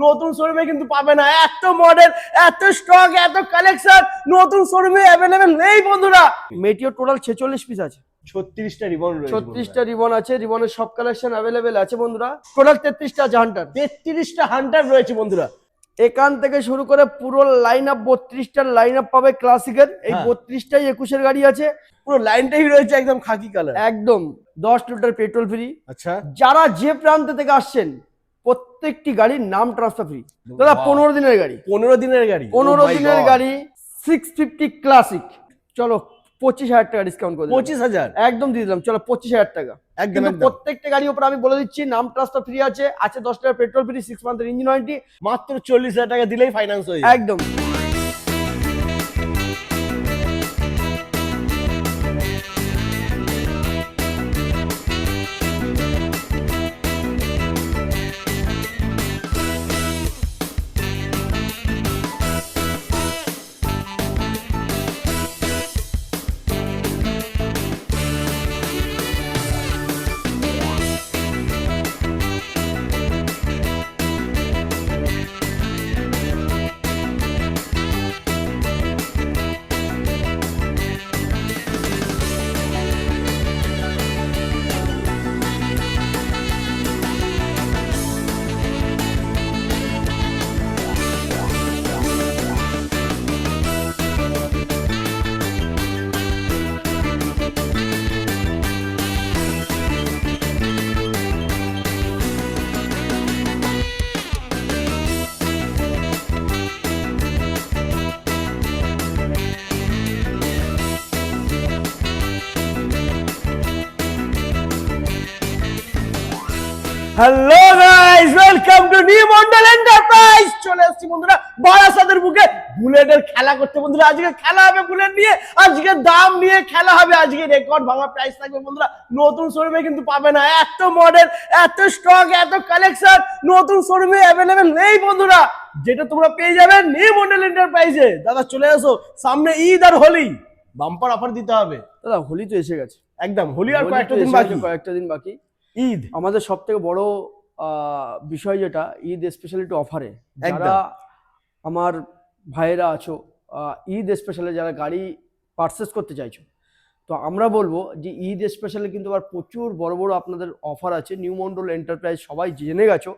নতুন শোরুমে কিন্তু পাবে না। এত মডেল, এত স্টক, এত কালেকশন নতুন শোরুমে অ্যাভেলেবেল নেই বন্ধুরা। মেটিও টোটাল 46 পিস আছে, 36টা রিবন রয়েছে, 36টা রিবন আছে, রিবনের সব কালেকশন অ্যাভেলেবেল আছে বন্ধুরা। টোটাল 33টা আছে হান্টার, 33টা হান্টার রয়েছে বন্ধুরা। এখান থেকে শুরু করে পুরো লাইন আপ 32টার লাইন আপ পাবে ক্লাসিকের। এই 32টাই 21-এর গাড়ি আছে, পুরো লাইনটাই রয়েছে একদম খাকি কালার, একদম 10 লিটার পেট্রোল ফ্রি। আচ্ছা, যারা যে প্রান্ত থেকে আসছেন প্রত্যেকটি গাড়ির নাম ট্রান্সফার ফ্রি দাদা। 15 দিনের গাড়ি, 15 দিনের গাড়ি, 15 দিনের গাড়ি 650 ক্লাসিক। চলো 25,000 টাকা ডিসকাউন্ট করে 25,000 একদম দিয়ে দিলাম। চলো 25,000 টাকা একদম। প্রত্যেকটা গাড়ির উপর আমি বলে দিচ্ছি নাম ট্রান্সফার ফ্রি আছে, আছে 10 টাকা পেট্রোল ফ্রি, 6 মান্থের ইঞ্জিন ওয়ারেন্টি, মাত্র 40,000 টাকা দিলেই ফাইন্যান্স হয়ে যাবে একদম। Hello guys, welcome to new Mondal enterprise. চলে আসছি বন্ধুরা বারাসাতের বুকে বুলেটের খেলা করতে বন্ধুরা। আজকে খেলা হবে বুলেট নিয়ে, আজকে দাম নিয়ে খেলা হবে, আজকে রেকর্ড ভাঙা প্রাইস থাকবে বন্ধুরা। নতুন শোরুমে কিন্তু পাবে না, এত মডেল, এত স্টক, এত কালেকশন নতুন শোরুমে অ্যাভেলেবেল নেই বন্ধুরা। যেটা তোমরা পেয়ে যাবে নিউ মন্ডল এন্টারপ্রাইজে। দাদা চলে আসো, সামনে ঈদ আর হোলি, বাম্পার অফার দিতে হবে দাদা। হোলি তো এসে গেছে, একদম। হোলি আর কয়েকটা দিন বাকি। ঈদ আমাদের সব থেকে বড় বিষয় যেটা ঈদ স্পেশালিটি অফারে, যারা আমার ভাইয়েরা আছো ঈদ স্পেশালে যারা গাড়ি পারচেস করতে চাইছো, তো আমরা বলবো যে ঈদ স্পেশালে কিন্তু আবার প্রচুর বড় বড় আপনাদের অফার আছে। নিউ মন্ডল এন্টারপ্রাইজ সবাই জেনে গেছো,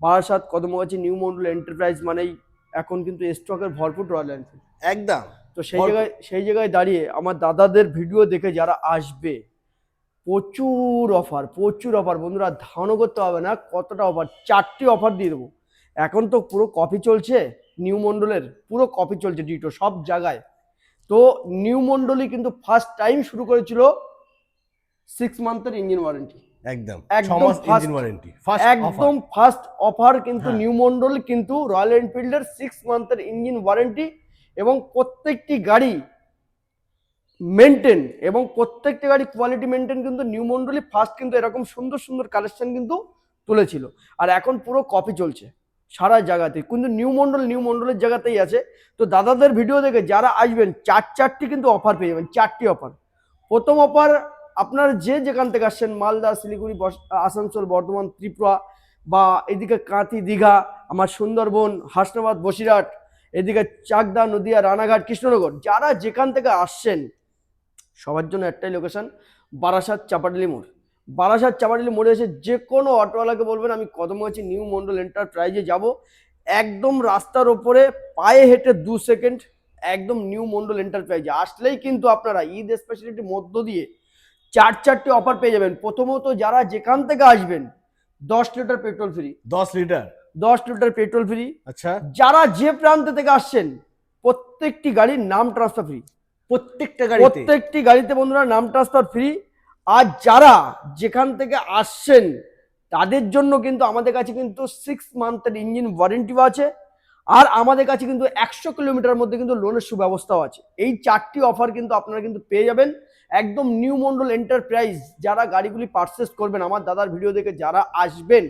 বারাসাত কদমগাছি নিউ মন্ডল এন্টারপ্রাইজ মানেই এখন কিন্তু স্টকের ভরপুর রয়্যাল এনফিল্ড একদম। তো সেই জায়গায় দাঁড়িয়ে আমার দাদাদের ভিডিও দেখে যারা আসবে, প্রচুর অফার বন্ধুরা। ধারণা করতে হবে না কতটা অফার। 4টি অফার দিয়ে দেবো। এখন তো পুরো কপি চলছে, নিউ মন্ডলের পুরো কপি চলছে ডিটো সব জায়গায়। তো নিউ মন্ডলই কিন্তু ফার্স্ট টাইম শুরু করেছিল 6 মান্থের ইঞ্জিন ওয়ারেন্টি, একদম ফার্স্ট অফার কিন্তু নিউ মন্ডল কিন্তু রয়্যাল এনফিল্ডের 6 মান্থের ইঞ্জিন ওয়ারেন্টি এবং প্রত্যেকটি গাড়ি মেনটেন এবং প্রত্যেকটা গাড়ি কোয়ালিটি মেনটেন কিন্তু নিউ মন্ডলই ফার্স্ট কিন্তু এরকম সুন্দর সুন্দর কালেকশন কিন্তু তুলেছিল। আর এখন পুরো কপি চলছে সারা জায়গাতে, কিন্তু নিউ মন্ডলের জায়গাতেই আছে। তো দাদাদের ভিডিও দেখে যারা আসবেন 4টি কিন্তু অফার পেয়ে যাবেন। 4টি অফার। প্রথম অফার, আপনার যেখান থেকে আসছেন, মালদা, শিলিগুড়ি, আসানসোল, বর্ধমান, ত্রিপুরা বা এদিকে কাঁথি, দীঘা, আমার সুন্দরবন, হাসনাবাদ, বসিরহাট, এদিকে চাকদা, নদিয়া, রানাঘাট, কৃষ্ণনগর, যারা যেখান থেকে আসছেন সবার জন্য একটাই লোকেশন, বারাসাত চাপাডালি মোড়। বারাসাত চাপাডালি মোড়ে এসে যে কোনো অটোওয়ালাকে বলবেন আমি কদমগাছি নিউ মন্ডল এন্টারপ্রাইজে যাব, একদম রাস্তার ওপরে পায়ে হেঁটে 2 সেকেন্ড একদম নিউ মন্ডল এন্টারপ্রাইজে আসলেই কিন্তু আপনারা ঈদ স্পেশালিটির মধ্য দিয়ে 4টি অফার পেয়ে যাবেন। প্রথমত যারা যেখান থেকে আসবেন 10 litre petrol free, 10 litre petrol free. আচ্ছা, যারা যে প্রান্ত থেকে আসছেন প্রত্যেকটি গাড়ির নাম ট্রান্সফার ফ্রি, প্রত্যেকটি গাড়িতে বন্ধুরা নাম ট্রান্সফার ফ্রি। আর যারা যেখান থেকে আসছেন তাদের জন্য কিন্তু আমাদের কাছে কিন্তু 6 মান্থের ইঞ্জিন ওয়ারেন্টিও আছে, আর আমাদের কাছে কিন্তু 100 কিলোমিটার মধ্যে কিন্তু লোনের সুব্যবস্থাও আছে। এই 4টি অফার কিন্তু আপনারা কিন্তু পেয়ে যাবেন একদম নিউ মন্ডল এন্টারপ্রাইজ। যারা গাড়িগুলি পারচেস করবেন, আমার দাদার ভিডিও দেখে যারা আসবেন,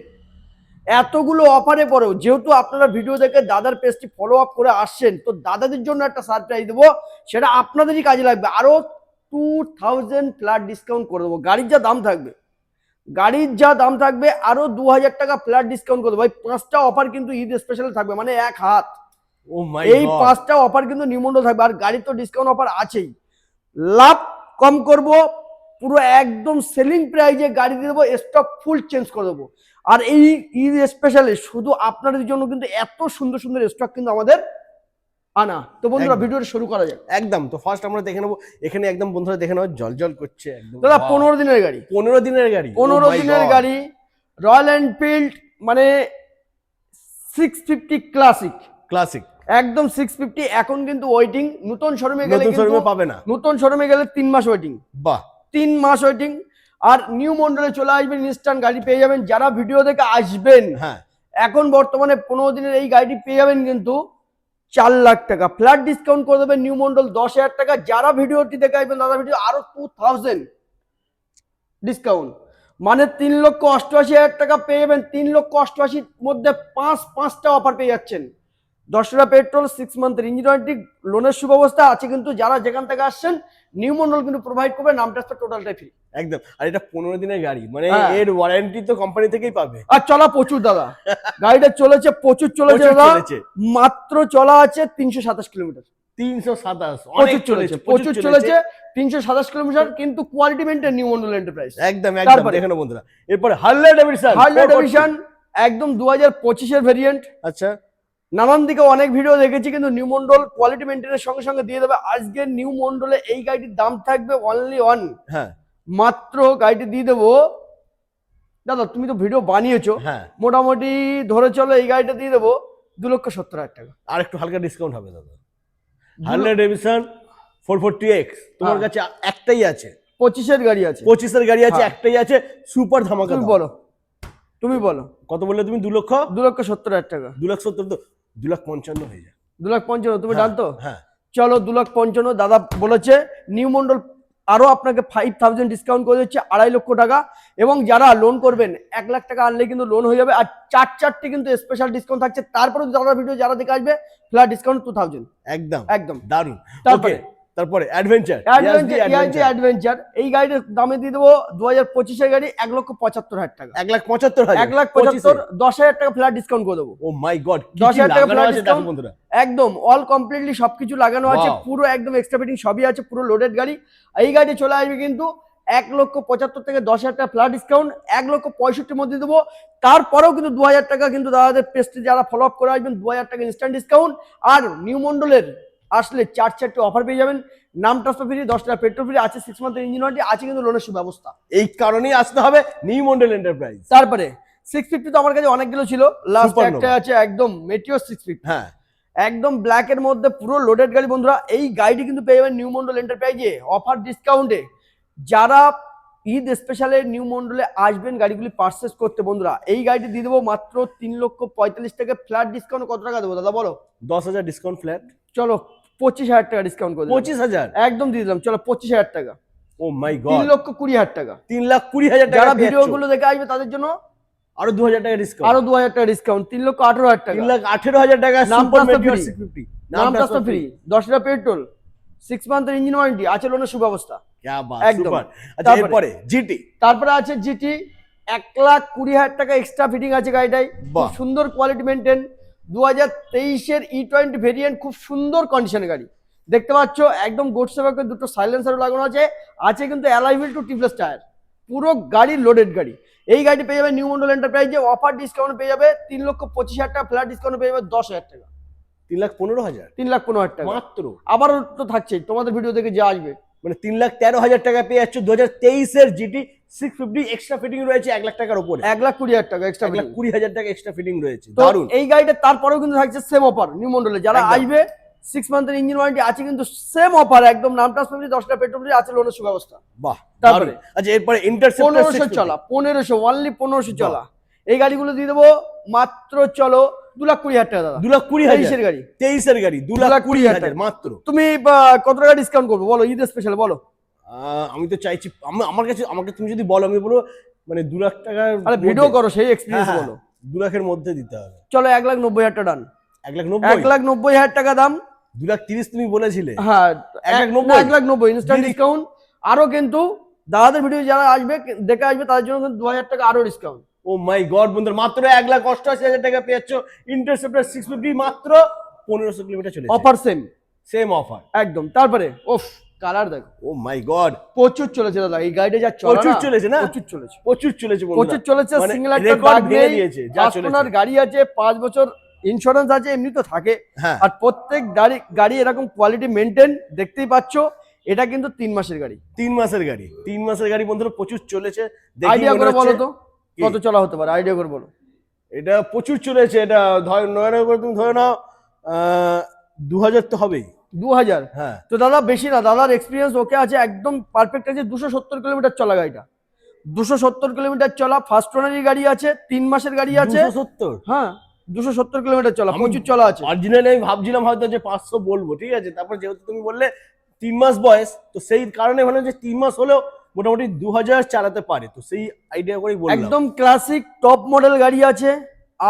এতগুলো অফারে পরেও যেহেতু আপনারা ভিডিও দেখে দাদার পেজটি ফলো আপ করে আসছেন, তো দাদাদের জন্য একটা সারপ্রাইজ দেবো, সেটা আপনাদেরই কাজে লাগবে। আরো 2000 ফ্ল্যাট ডিসকাউন্ট করে দেবো। গাড়ির যা দাম থাকবে গাড়ির যা দাম থাকবে আরো 2000 টাকা ফ্ল্যাট ডিসকাউন্ট করবো ভাই। 5টা অফার কিন্তু ঈদ স্পেশাল থাকবে, মানে এক হাত। ও মাই এই গড, 5টা অফার কিন্তু নিউ মন্ডল থাকবে, আর গাড়ির তো ডিসকাউন্ট অফার আছেই। লাভ কম করব, পুরো একদম সেলিং প্রাইজে গাড়ি দিয়ে দেবো, স্টক ফুল চেঞ্জ করে দেবো। আর এই ঈদ স্পেশালে শুধু আপনাদের জন্য কিন্তু এত সুন্দর সুন্দর স্টক কিন্তু আমাদের আনা। তো বন্ধুরা একদম। ভিডিওটা শুরু করা যাক। একদম। তো ফার্স্ট আমরা দেখে নেবো, এখানে একদম বন্ধুরা দেখে নেবো জল করছে একদম। দাদা 15 দিনের গাড়ি, 15 দিনের গাড়ি, 15 দিনের গাড়ি, রয়্যাল এনফিল্ড, মানে 650 ক্লাসিক, ক্লাসিক একদম 650। এখন কিন্তু ওয়েটিং, নতুন শোরুমে গেলে নতুন কিন্তু শোরুমে পাবে না। নতুন শোরুমে গেলে 3 মাস ওয়েটিং, বাহ, 3 মাস ওয়েটিং। আর নিউ মন্ডলে চলে আসবেন, ইনস্ট্যান্ট গাড়ি পেয়ে যাবেন। যারা ভিডিও দেখে আসবেন, হ্যাঁ এখন বর্তমানে 15 দিনের এই গাড়িটি পেয়ে যাবেন কিন্তু 4 লাখ টাকা ফ্ল্যাট ডিসকাউন্ট করে দেবেন নিউ মন্ডল 10,000 টাকা। যারা ভিডিওটি দেখে আসবেন দাদা, ভিডিও আরো 2000 ডিসকাউন্ট, মানে 3,88,000 টাকা পেয়ে যাবেন। 3,88,000 মধ্যে 5টা অফার পেয়ে যাচ্ছেন। 10 টাকা পেট্রোল, 6 মান্থের ইঞ্জিন ওয়ারেন্টি, লোনের সুব্যবস্থা আছে কিন্তু। যারা যেখান থেকে আসছেন নিউ মন্ডল কিন্তু প্রোভাইড করবে, নাম ট্রান্সফার টোটালটাই ফ্রি। একদম। আর এটা 15 দিনের গাড়ি, মানে হ্যাঁ। এর ওয়ারেন্টি তো কোম্পানি থেকেই পাবে। আর চলা প্রচুর দাদা, গাড়িটা চলেছে প্রচুর, চলেছে প্রচুর দাদা, চলেছে। মাত্র চলা আছে 327 কিলোমিটার। 327, প্রচুর চলেছে, প্রচুর চলেছে, 327 কিলোমিটার, কিন্তু quality maintain new Mondal enterprise. একদম একদম। তারপরে দেখেন বন্ধুরা, এরপরে হার্লে ডেভিডসন, হার্লে ডেভিডসন একদম 2025 এর ভেরিয়েন্ট। আচ্ছা, নানান দিকে অনেক ভিডিও দেখেছি, কিন্তু নিউ মন্ডল কোয়ালিটি মেনটেনের সঙ্গে সঙ্গে দিয়ে দেবে। আজকে নিউ মন্ডলে এই গাড়িটির দাম থাকবে অনলি ওয়ান, হ্যাঁ মাত্র গাড়িটি দিয়ে দেবো দাদা, তুমি তো ভিডিও বানিয়েছো, হ্যাঁ, মোটামুটি ধরে চলো এই গাড়িটা দিয়ে দেবো 2,70,000 টাকা। আর একটু হালকা ডিসকাউন্ট হবে দাদা। হার্লে ডেভিডসন 440X তোমার হ্যাঁ। কাছে একটাই আছে, 25 এর গাড়ি আছে, 25 এর গাড়ি আছে, হ্যাঁ। একটাই আছে, সুপার ধামাকা তুমি দাম। বলো, তুমি বলো। কত বললে তুমি? 2,70,000 টাকা, 2,70,000 তো 2,55,000 হয়ে যায়। 2,55,000 তুমি হ্যাঁ, ডান তো? হ্যাঁ, চলো 2,55,000 দাদা বলেছে। নিউ মন্ডল আরো আপনাকে 5,000 ডিসকাউন্ট করে দিচ্ছে, 2.5 লক্ষ টাকা। এবং যারা লোন করবেন 1 লাখ টাকা আনলে কিন্তু লোন হয়ে যাবে। আর 4টি কিন্তু স্পেশাল ডিসকাউন্ট থাকছে। তারপরে যারা ভিডিও যারা দেখে আসবে ফ্ল্যাট ডিসকাউন্ট 2,000। একদম একদম দারুন। তারপরে ওকে, তারপরে অ্যাডভেঞ্চার, অ্যাডভেঞ্চার, এই গাড়ির দামে দিয়ে দেবো 2025 এর গাড়ি 1,75,000 টাকা। 1,75,000, 1,75,000, 10,000 টাকা ফ্ল্যাট ডিসকাউন্ট করে দেবো। ও মাই গড, 10,000 টাকা ফ্ল্যাট দেখো ডিসকাউন্ট বন্ধুরা। একদম অল কমপ্লিটলি সবকিছু লাগানো আছে, Wow. পুরো একদম এক্সট্রা ফিটিং সবই আছে, পুরো লোডেড গাড়ি। এই গাড়ি চলে আসবে কিন্তু 1,75,000 থেকে 10,000 টাকা ফ্ল্যাট ডিসকাউন্ট, 1,65,000 মধ্যে দেবো। তারপরেও কিন্তু 2,000 টাকা কিন্তু দাদাদের পেজটি যারা ফলো আপ করে আসবেন 2,000 টাকা ইনস্ট্যান্ট ডিসকাউন্ট। আর নিউ মন্ডলের আসলে 4টি অফার পেয়ে যাবেন, নাম ট্রান্সফার ফ্রি, 10 টাকা পেট্রোল ফ্রি আছে, 6 মান্থের ইঞ্জিন ওয়ারেন্টি আছে, কিন্তু লোনের সুব্যবস্থা। এই কারণেই আসতে হবে নিউ মন্ডল এন্টারপ্রাইজ। তারপরে 650 তো আমার কাছে অনেকগুলো ছিল, লাস্ট Supernova। একটা আছে একদম মেটিওর 650, হ্যাঁ, একদম ব্ল্যাক এর মধ্যে পুরো লোডেড গাড়ি। বন্ধুরা এই গাড়িটি কিন্তু পেয়ে যাবেন নিউ মন্ডল এন্টারপ্রাইজে অফার ডিসকাউন্টে। যারা ঈদ স্পেশালে নিউ মন্ডলে আসবেন গাড়িগুলি পারচেস করতে, বন্ধুরা এই গাড়িটি দিয়ে দেবো মাত্র 3,45,000 টাকা ফ্ল্যাট ডিসকাউন্ট। কত টাকা দেবো দাদা বলো? 10,000 ডিসকাউন্ট ফ্ল্যাট। চলো 25,000 টাকা ডিসকাউন্ট করে দিলাম। 25,000, একদম দিয়ে দিলাম, চলো 25,000 টাকা। ও মাই গড, 3,20,000 টাকা। 3,20,000 টাকা। যারা ভিডিও গুলো দেখে আসবে তাদের জন্য আরো 2,000 টাকা ডিসকাউন্ট, আরো 2,000 টাকা ডিসকাউন্ট, 3,18,000 টাকা। 3,18,000 টাকা নাম সুপার ট্রান্সফার মেটিওর ফ্রি। 650, নাম ট্রান্সফার ফ্রি, 10 টাকা পেট্রোল, 6 মান্থের ইঞ্জিন ওয়ারেন্টি আছে, লোনের সুব্যবস্থা। क्या बात, একদম। সুপার। আচ্ছা, তারপরে- এরপরে জিটি। তারপরে আছে জিটি, 1,20,000 টাকা এক্সট্রা ফিটিং আছে গাড়িটাই, খুব বাহ। সুন্দর কোয়ালিটি মেনটেন। 2023 এর E20 ভেরিয়েন্ট, খুব সুন্দর কন্ডিশনের গাড়ি দেখতে পাচ্ছ। একদম গোড সেভাকের দুটো সাইলেন্সারও লাগানো আছে, আছে কিন্তু alloy wheel two tubeless tyre, পুরো গাড়ি লোডেড গাড়ি। এই গাড়িটি পেয়ে যাবে নিউ মন্ডল এন্টারপ্রাইজে, অফার ডিসকাউন্ট পেয়ে যাবে 3,25,000 টাকা ফ্ল্যাট ডিসকাউন্ট পেয়ে যাবে 10,000 টাকা, 3,15,000 3,15,000 টাকা মাত্র। আবারও তো থাকছেই তোমাদের ভিডিও দেখে যে আসবে। মানে 3,13,000 টাকা পেয়ে যাচ্ছ 2023 এর জিটি 650, এক্সট্রা ফিটিং রয়েছে 1 লাখ টাকার উপরে। 1,20,000 টাকা এক্সট্রা ফিটিং। 1,20,000 টাকা এক্সট্রা ফিটিং রয়েছে, তো দারুন। এই গাড়িটা তারপরেও কিন্তু থাকছে সেম অফার নিউ মন্ডলে। যারা একদম। আসবে 6 মান্থের ইঞ্জিন ওয়ারেন্টি আছে, কিন্তু সেম অফার একদম, নাম ট্রান্সফার ফ্রি, 10 টাকা পেট্রোল ফ্রি আছে, লোনের সুব্যবস্থা। বাহ, তারপরে দারুন। আচ্ছা, এরপরে ইন্টারসেপ্টর 1500 চলা, 1500 অনলি 1500 চলা এই গাড়িগুলো দিয়ে দেবো মাত্র চলো 2,20,000 টাকা দাদা। 2,20,000 23 এর গাড়ি, 23 এর গাড়ি 2,20,000 মাত্র। তুমি কত টাকা ডিসকাউন্ট করবো বলো ঈদ স্পেশাল বলো? আমি তো চাইছি, আমার কাছে, আমাকে তুমি যদি বলো আমি বলবো মানে 2 লাখ টাকার আরে ভিডিও করো, সেই এক্সপিরিয়েন্স বলো। 2 লাখের মধ্যে দিতে হবে। চলো 1,90,000 টাকা ডান। 1,90,000, 1,90,000 টাকা দাম। 2,30,000 তুমি বলেছিলে। হ্যাঁ 1,90,000 1,90,000 ইনস্ট্যান্ট যদি- ডিসকাউন্ট। আরো কিন্তু দাদাদের ভিডিও যারা আসবে দেখে আসবে তাদের জন্য কিন্তু 2000 টাকা আরো ডিসকাউন্ট। ও মাই গড বন্ধুরা, মাত্র 1,88,000 টাকা পেয়ে যাচ্ছ ইন্টারসেপ্টর 650, মাত্র 1500 কিলোমিটার চলেছে। অফার সেম সেম অফার একদম। তারপরে ওফ কালার দেখো, ও মাই গড, প্রচুর চলেছে দাদা এই গাড়িটা, যা চলা প্রচুর চলেছে না? প্রচুর চলেছে, প্রচুর চলেছে বন্ধুরা, প্রচুর চলেছে। মানে সিঙ্গেল একটা রেকর্ড দাগ ভেঙে নেই, দিয়েছে যা চলেছে। আপনার গাড়ি আছে 5 বছর ইন্স্যুরেন্স আছে, এমনি তো থাকে। হ্যাঁ, আর প্রত্যেক গাড়ি এরকম কোয়ালিটি মেনটেন, দেখতেই পাচ্ছো। এটা কিন্তু 3 মাসের গাড়ি, 3 মাসের গাড়ি, 3 মাসের গাড়ি বন্ধুরা, প্রচুর চলেছে। আইডিয়া করে বলো তো কি? কত চলা হতে পারে, আইডিয়া করে বলো। এটা প্রচুর চলেছে, এটা নয় করে তুমি ধরে নাও 2000 তো হবেই। 2000? হ্যাঁ, তো দাদা বেশি না, দাদার এক্সপিরিয়েন্স ওকে আছে, একদম পারফেক্ট আছে। 270 কিলোমিটার চলা গাড়িটা, 270 কিলোমিটার চলা, ফার্স্ট ওনারই গাড়ি আছে, 3 মাসের গাড়ি আছে। 270? হ্যাঁ 270 কিলোমিটার চলা, প্রচুর চলা আছে। অরিজিনালি আমি ভাবছিলাম হয়তো যে 500 বলবো, ঠিক আছে, তারপর যেহেতু তুমি বললে 3 মাস বয়স, তো সেই কারণে ভাবলাম যে 3 মাস হলেও মোটামুটি 2000 চালাতে পারে, তো সেই আইডিয়া করেই বললাম। একদম ক্লাসিক টপ মডেল গাড়ি আছে,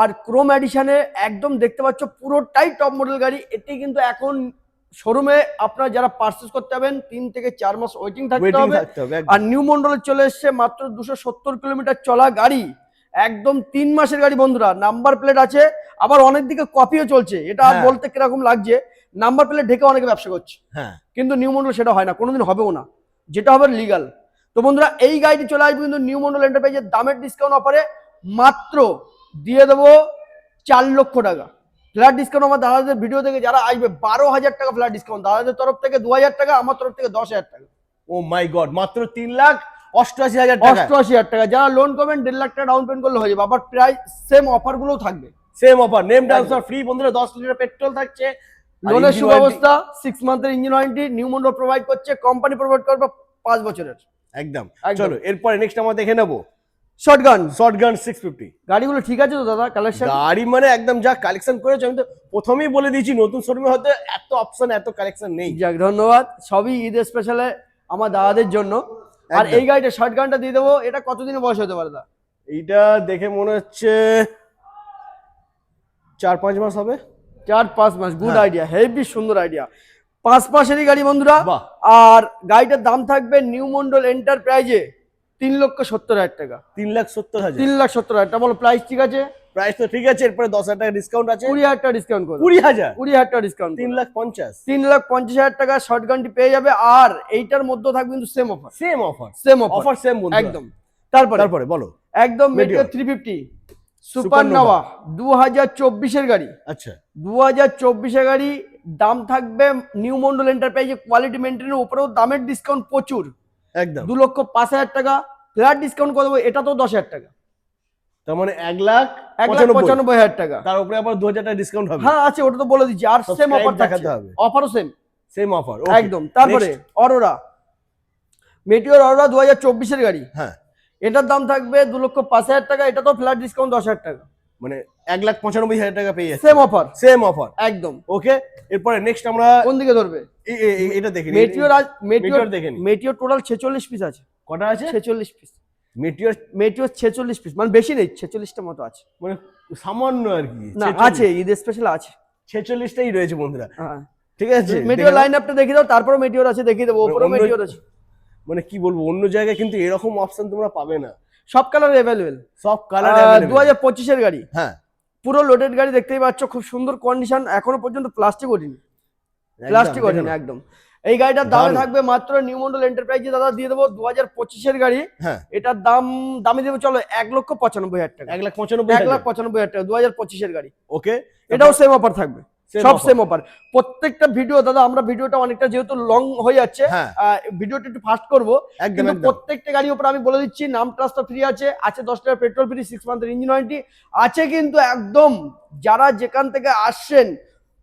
আর ক্রোম এডিশনে একদম দেখতে পাচ্ছ পুরোটাই টপ মডেল গাড়ি। এটি কিন্তু এখন শোরুমে আপনারা যারা পারচেজ করতে যাবেন 3 থেকে 4 মাস ওয়েটিং থাকতে ওয়েটিং হবে। থাকতে হবে একদম। আর নিউ মন্ডলে চলে এসছে মাত্র 270 কিলোমিটার চলা গাড়ি, একদম 3 মাসের গাড়ি বন্ধুরা। নাম্বার প্লেট আছে, আবার অনেক দিকে কপিও চলছে, এটা আর হ্যাঁ। বলতে কিরকম লাগছে, নাম্বার প্লেট ঢেকে অনেকে ব্যবসা করছে, হ্যাঁ, কিন্তু নিউ মন্ডল সেটা হয় না, কোনোদিন হবেও না, যেটা হবে লিগাল। তো বন্ধুরা এই গাড়িটি চলে আসবে কিন্তু নিউ মন্ডল এন্টারপ্রাইজের দামের ডিসকাউন্ট অফারে, মাত্র দিয়ে দেবো 4 লক্ষ টাকা ফ্ল্যাট ডিসকাউন্ট। আমার দাদাদের ভিডিও থেকে যারা আসবে 12,000 টাকা ফ্ল্যাট ডিসকাউন্ট, দাদাদের তরফ থেকে 2,000 টাকা, আমার তরফ থেকে 10,000 টাকা। ও মাই গড, মাত্র 3,88,000 টাকা, 88,000 টাকা। যারা লোন করবেন 1.5 লাখ টাকা ডাউন পেমেন্ট করলে হয়ে যাবে, আবার প্রায় সেম অফার গুলোও থাকবে, same offer, name transfer free বন্ধুরা, 10 লিটার পেট্রোল থাকছে, লোনের সুব্যবস্থা, 6 মান্থের engine warranty new Mondal provide করছে, কোম্পানি প্রোভাইড করবে 5 বছরের। একদম। একদম। চলো এরপরে নেক্সট আমরা দেখে নেবো শটগান শটগান 650। গাড়িগুলো ঠিক আছে তো দাদা কালেকশন? গাড়ি মানে একদম যা কালেকশন করেছে, আমি তো প্রথমেই বলে দিয়েছি নতুন শোরুমে হয়তো এত অপশন এত কালেকশন নেই। যাক ধন্যবাদ, সবই ঈদ স্পেশালে আমার দাদাদের জন্য। আর একদম। এই গাড়িটা শটগানটা দিয়ে দেবো, এটা কতদিনের বয়স হতে পারে দাদা? এইটা দেখে মনে হচ্ছে 4-5 মাস হবে। 4-5 মাস, গুড হ্যাঁ। আইডিয়া, হেভি সুন্দর আইডিয়া। 5 মাসেরই গাড়ি বন্ধুরা। বাহ। আর গাড়িটার দাম থাকবে নিউ মন্ডল এন্টারপ্রাইজে 3,70,000 টাকা। 3,70,000। 3,70,000 টাকা বলো, প্রাইস ঠিক আছে? প্রাইস তো ঠিক আছে, এরপরে 10,000 টাকা ডিসকাউন্ট আছে। 20,000 টাকা ডিসকাউন্ট করো, 20,000, 20,000 টাকা ডিসকাউন্ট, 3,50,000। 3,50,000 টাকা শর্টগানটি পেয়ে যাবে। আর এইটার মধ্যে থাকবে কিন্তু same offer, same offer, same offer, offer same বন্ধু। একদম। তারপরে তারপরে বলো একদম Meteor। মেটিওর 350 সুপারনোভা 2024 এর গাড়ি, আচ্ছা 2024 এর গাড়ি। দাম থাকবে নিউ মন্ডল এন্টারপ্রাইজে কোয়ালিটি মেনটেনের উপরেও দামের ডিসকাউন্ট প্রচুর, একদম। 2,05,000 টাকা ফ্ল্যাট ডিসকাউন্ট করে দেবো, এটা তো 10,000 টাকা, তার মানে 1,95,000, 1,95,000 টাকা। তার উপরে আবার 2,000 টাকা ডিসকাউন্ট হবে। হ্যাঁ আছে, ওটা তো বলে দিচ্ছি। আর সেম Subscribe অফার দেখাতে দেখাতে হবে। হবে, অফারও সেম, সেম অফার একদম। তারপরে অরোরা মেটিওর অরোরা 2024 এর গাড়ি, হ্যাঁ, এটার দাম থাকবে 2,05,000 টাকা, এটা তো ফ্ল্যাট ডিসকাউন্ট 10,000 টাকা, মানে 1,95,000 টাকা পেয়ে যাচ্ছে, সেম অফার, সেম অফার একদম। ওকে। এরপরে নেক্সট আমরা কোন দিকে ধরবে? এটা দেখি মেটিওর মেটিওর দেখে নিই। মেটিওর টোটাল 46 পিস আছে, কটা আছে? 46 পিস। মেটিওর মেটিওর 46 পিস, মানে বেশি নেই, 46টা মতো আছে। মানে সামান্য আর কি, না 46 আছে, ঈদ স্পেশাল আছে। 46টাই রয়েছে বন্ধুরা, হ্যাঁ ঠিক আছে। মেটিওর দেখে লাইন আপটা দেখিয়ে দাও, তারপরে মেটিওর আছে দেখিয়ে দেবো, উপরে অন্য- মেটিওর আছে। মানে কি বলবো, অন্য জায়গায় কিন্তু এরকম অপশন তোমরা পাবে না, সব কালার অ্যাভেলেবেল, সব কালার 2025 এর গাড়ি, হ্যাঁ পুরো লোডেড গাড়ি দেখতেই পাচ্ছ, খুব সুন্দর কন্ডিশন, এখনো পর্যন্ত প্লাস্টিক ওঠেনি, প্লাস্টিক একদম, ওঠেনি একদম। এই গাড়িটার দামে দারুণ। থাকবে মাত্র নিউ মন্ডল এন্টারপ্রাইজে দাদা দিয়ে দেবো 2025 এর গাড়ি, হ্যাঁ এটার দামে দেবো চলো 1,95,000 টাকা, 1,95,000 1,95,000 টাকা 2025 এর গাড়ি। ওকে। এটাও সেম অফার থাকবে, Same সব offer। Same offer. প্রত্যেকটা ভিডিও দাদা, আমরা ভিডিওটা অনেকটা যেহেতু লং হয়ে যাচ্ছে, হ্যাঁ। ভিডিওটা একটু ফাস্ট করবো, একদম কিন্তু একদম প্রত্যেকটা গাড়ির উপর আমি বলে দিচ্ছি নাম ট্রান্সফার ফ্রি আছে, 10 টাকা পেট্রোল ফ্রি, 6 মান্থের ইঞ্জিন ওয়ারেন্টি আছে, কিন্তু একদম যারা যেখান থেকে আসছেন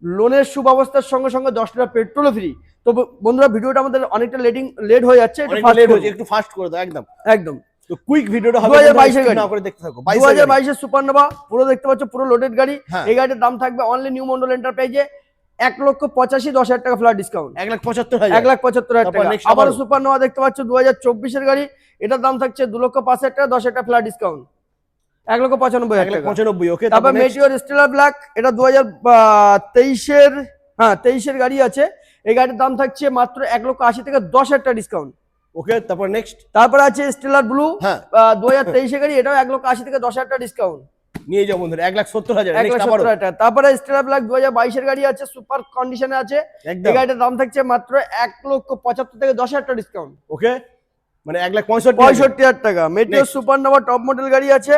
লোনের সুব্যবস্থার সঙ্গে সঙ্গে 10 টাকা পেট্রোল ফ্রি। তো বন্ধুরা ভিডিওটা আমাদের অনেকটা লেট হয়ে যাচ্ছে, একটু অনেকটা ফাস্ট লেট করবো, হয়েছে, একটু ফাস্ট করে দাও একদম। একদম। তো কুইক ভিডিওটা হবে, 2022 এর গাড়ি। না করে দেখতে থাকো। 22 2022 এর সুপারনোভা পুরো দেখতে পাচ্ছ, পুরো লোডেড গাড়ি। হ্যাঁ। এই গাড়ির দাম থাকবে অনলি নিউ মন্ডল এন্টারপ্রাইজে 1,85,000 টাকা ফ্ল্যাট ডিসকাউন্ট, 1,75,000, 1,75,000 তারপর টাকা। next আবার আবারও। সুপারনোভা দেখতে পাচ্ছ 2024 এর গাড়ি, এটার দাম থাকছে 2,05,000 টাকা, 10,000 টাকা ফ্ল্যাট ডিসকাউন্ট, 1,95,000 টাকা। 1,95,000 ওকে। তারপর মেটিওর স্টেলার ব্ল্যাক, এটা 2023 এর, হ্যাঁ 23 এর গাড়ি আছে। এই গাড়ির দাম থাকছে মাত্র 1,80,000 থেকে 10,000 টাকা ডিসকাউন্ট, ওকে, তারপর নেক্সট তারপরে আছে স্টেলার ব্লু, হ্যাঁ 2023 গাড়ি, এটাও 1,80,000 থেকে 10,000 টাকা ডিসকাউন্ট, নিয়ে যাও বন্ধুরা 1,70,000। 1,70,000 টাকা। তারপরে স্টেলার ব্ল্যাক 2022 গাড়ি আছে, সুপার কন্ডিশনে আছে, একদম এই গাড়িটার দাম থাকছে মাত্র 1,75,000 থেকে 10,000 টাকা ডিসকাউন্ট, ওকে, মানে 1,65,000। 65,000 টাকা। Meteor Next. Supernova top model গাড়ি আছে,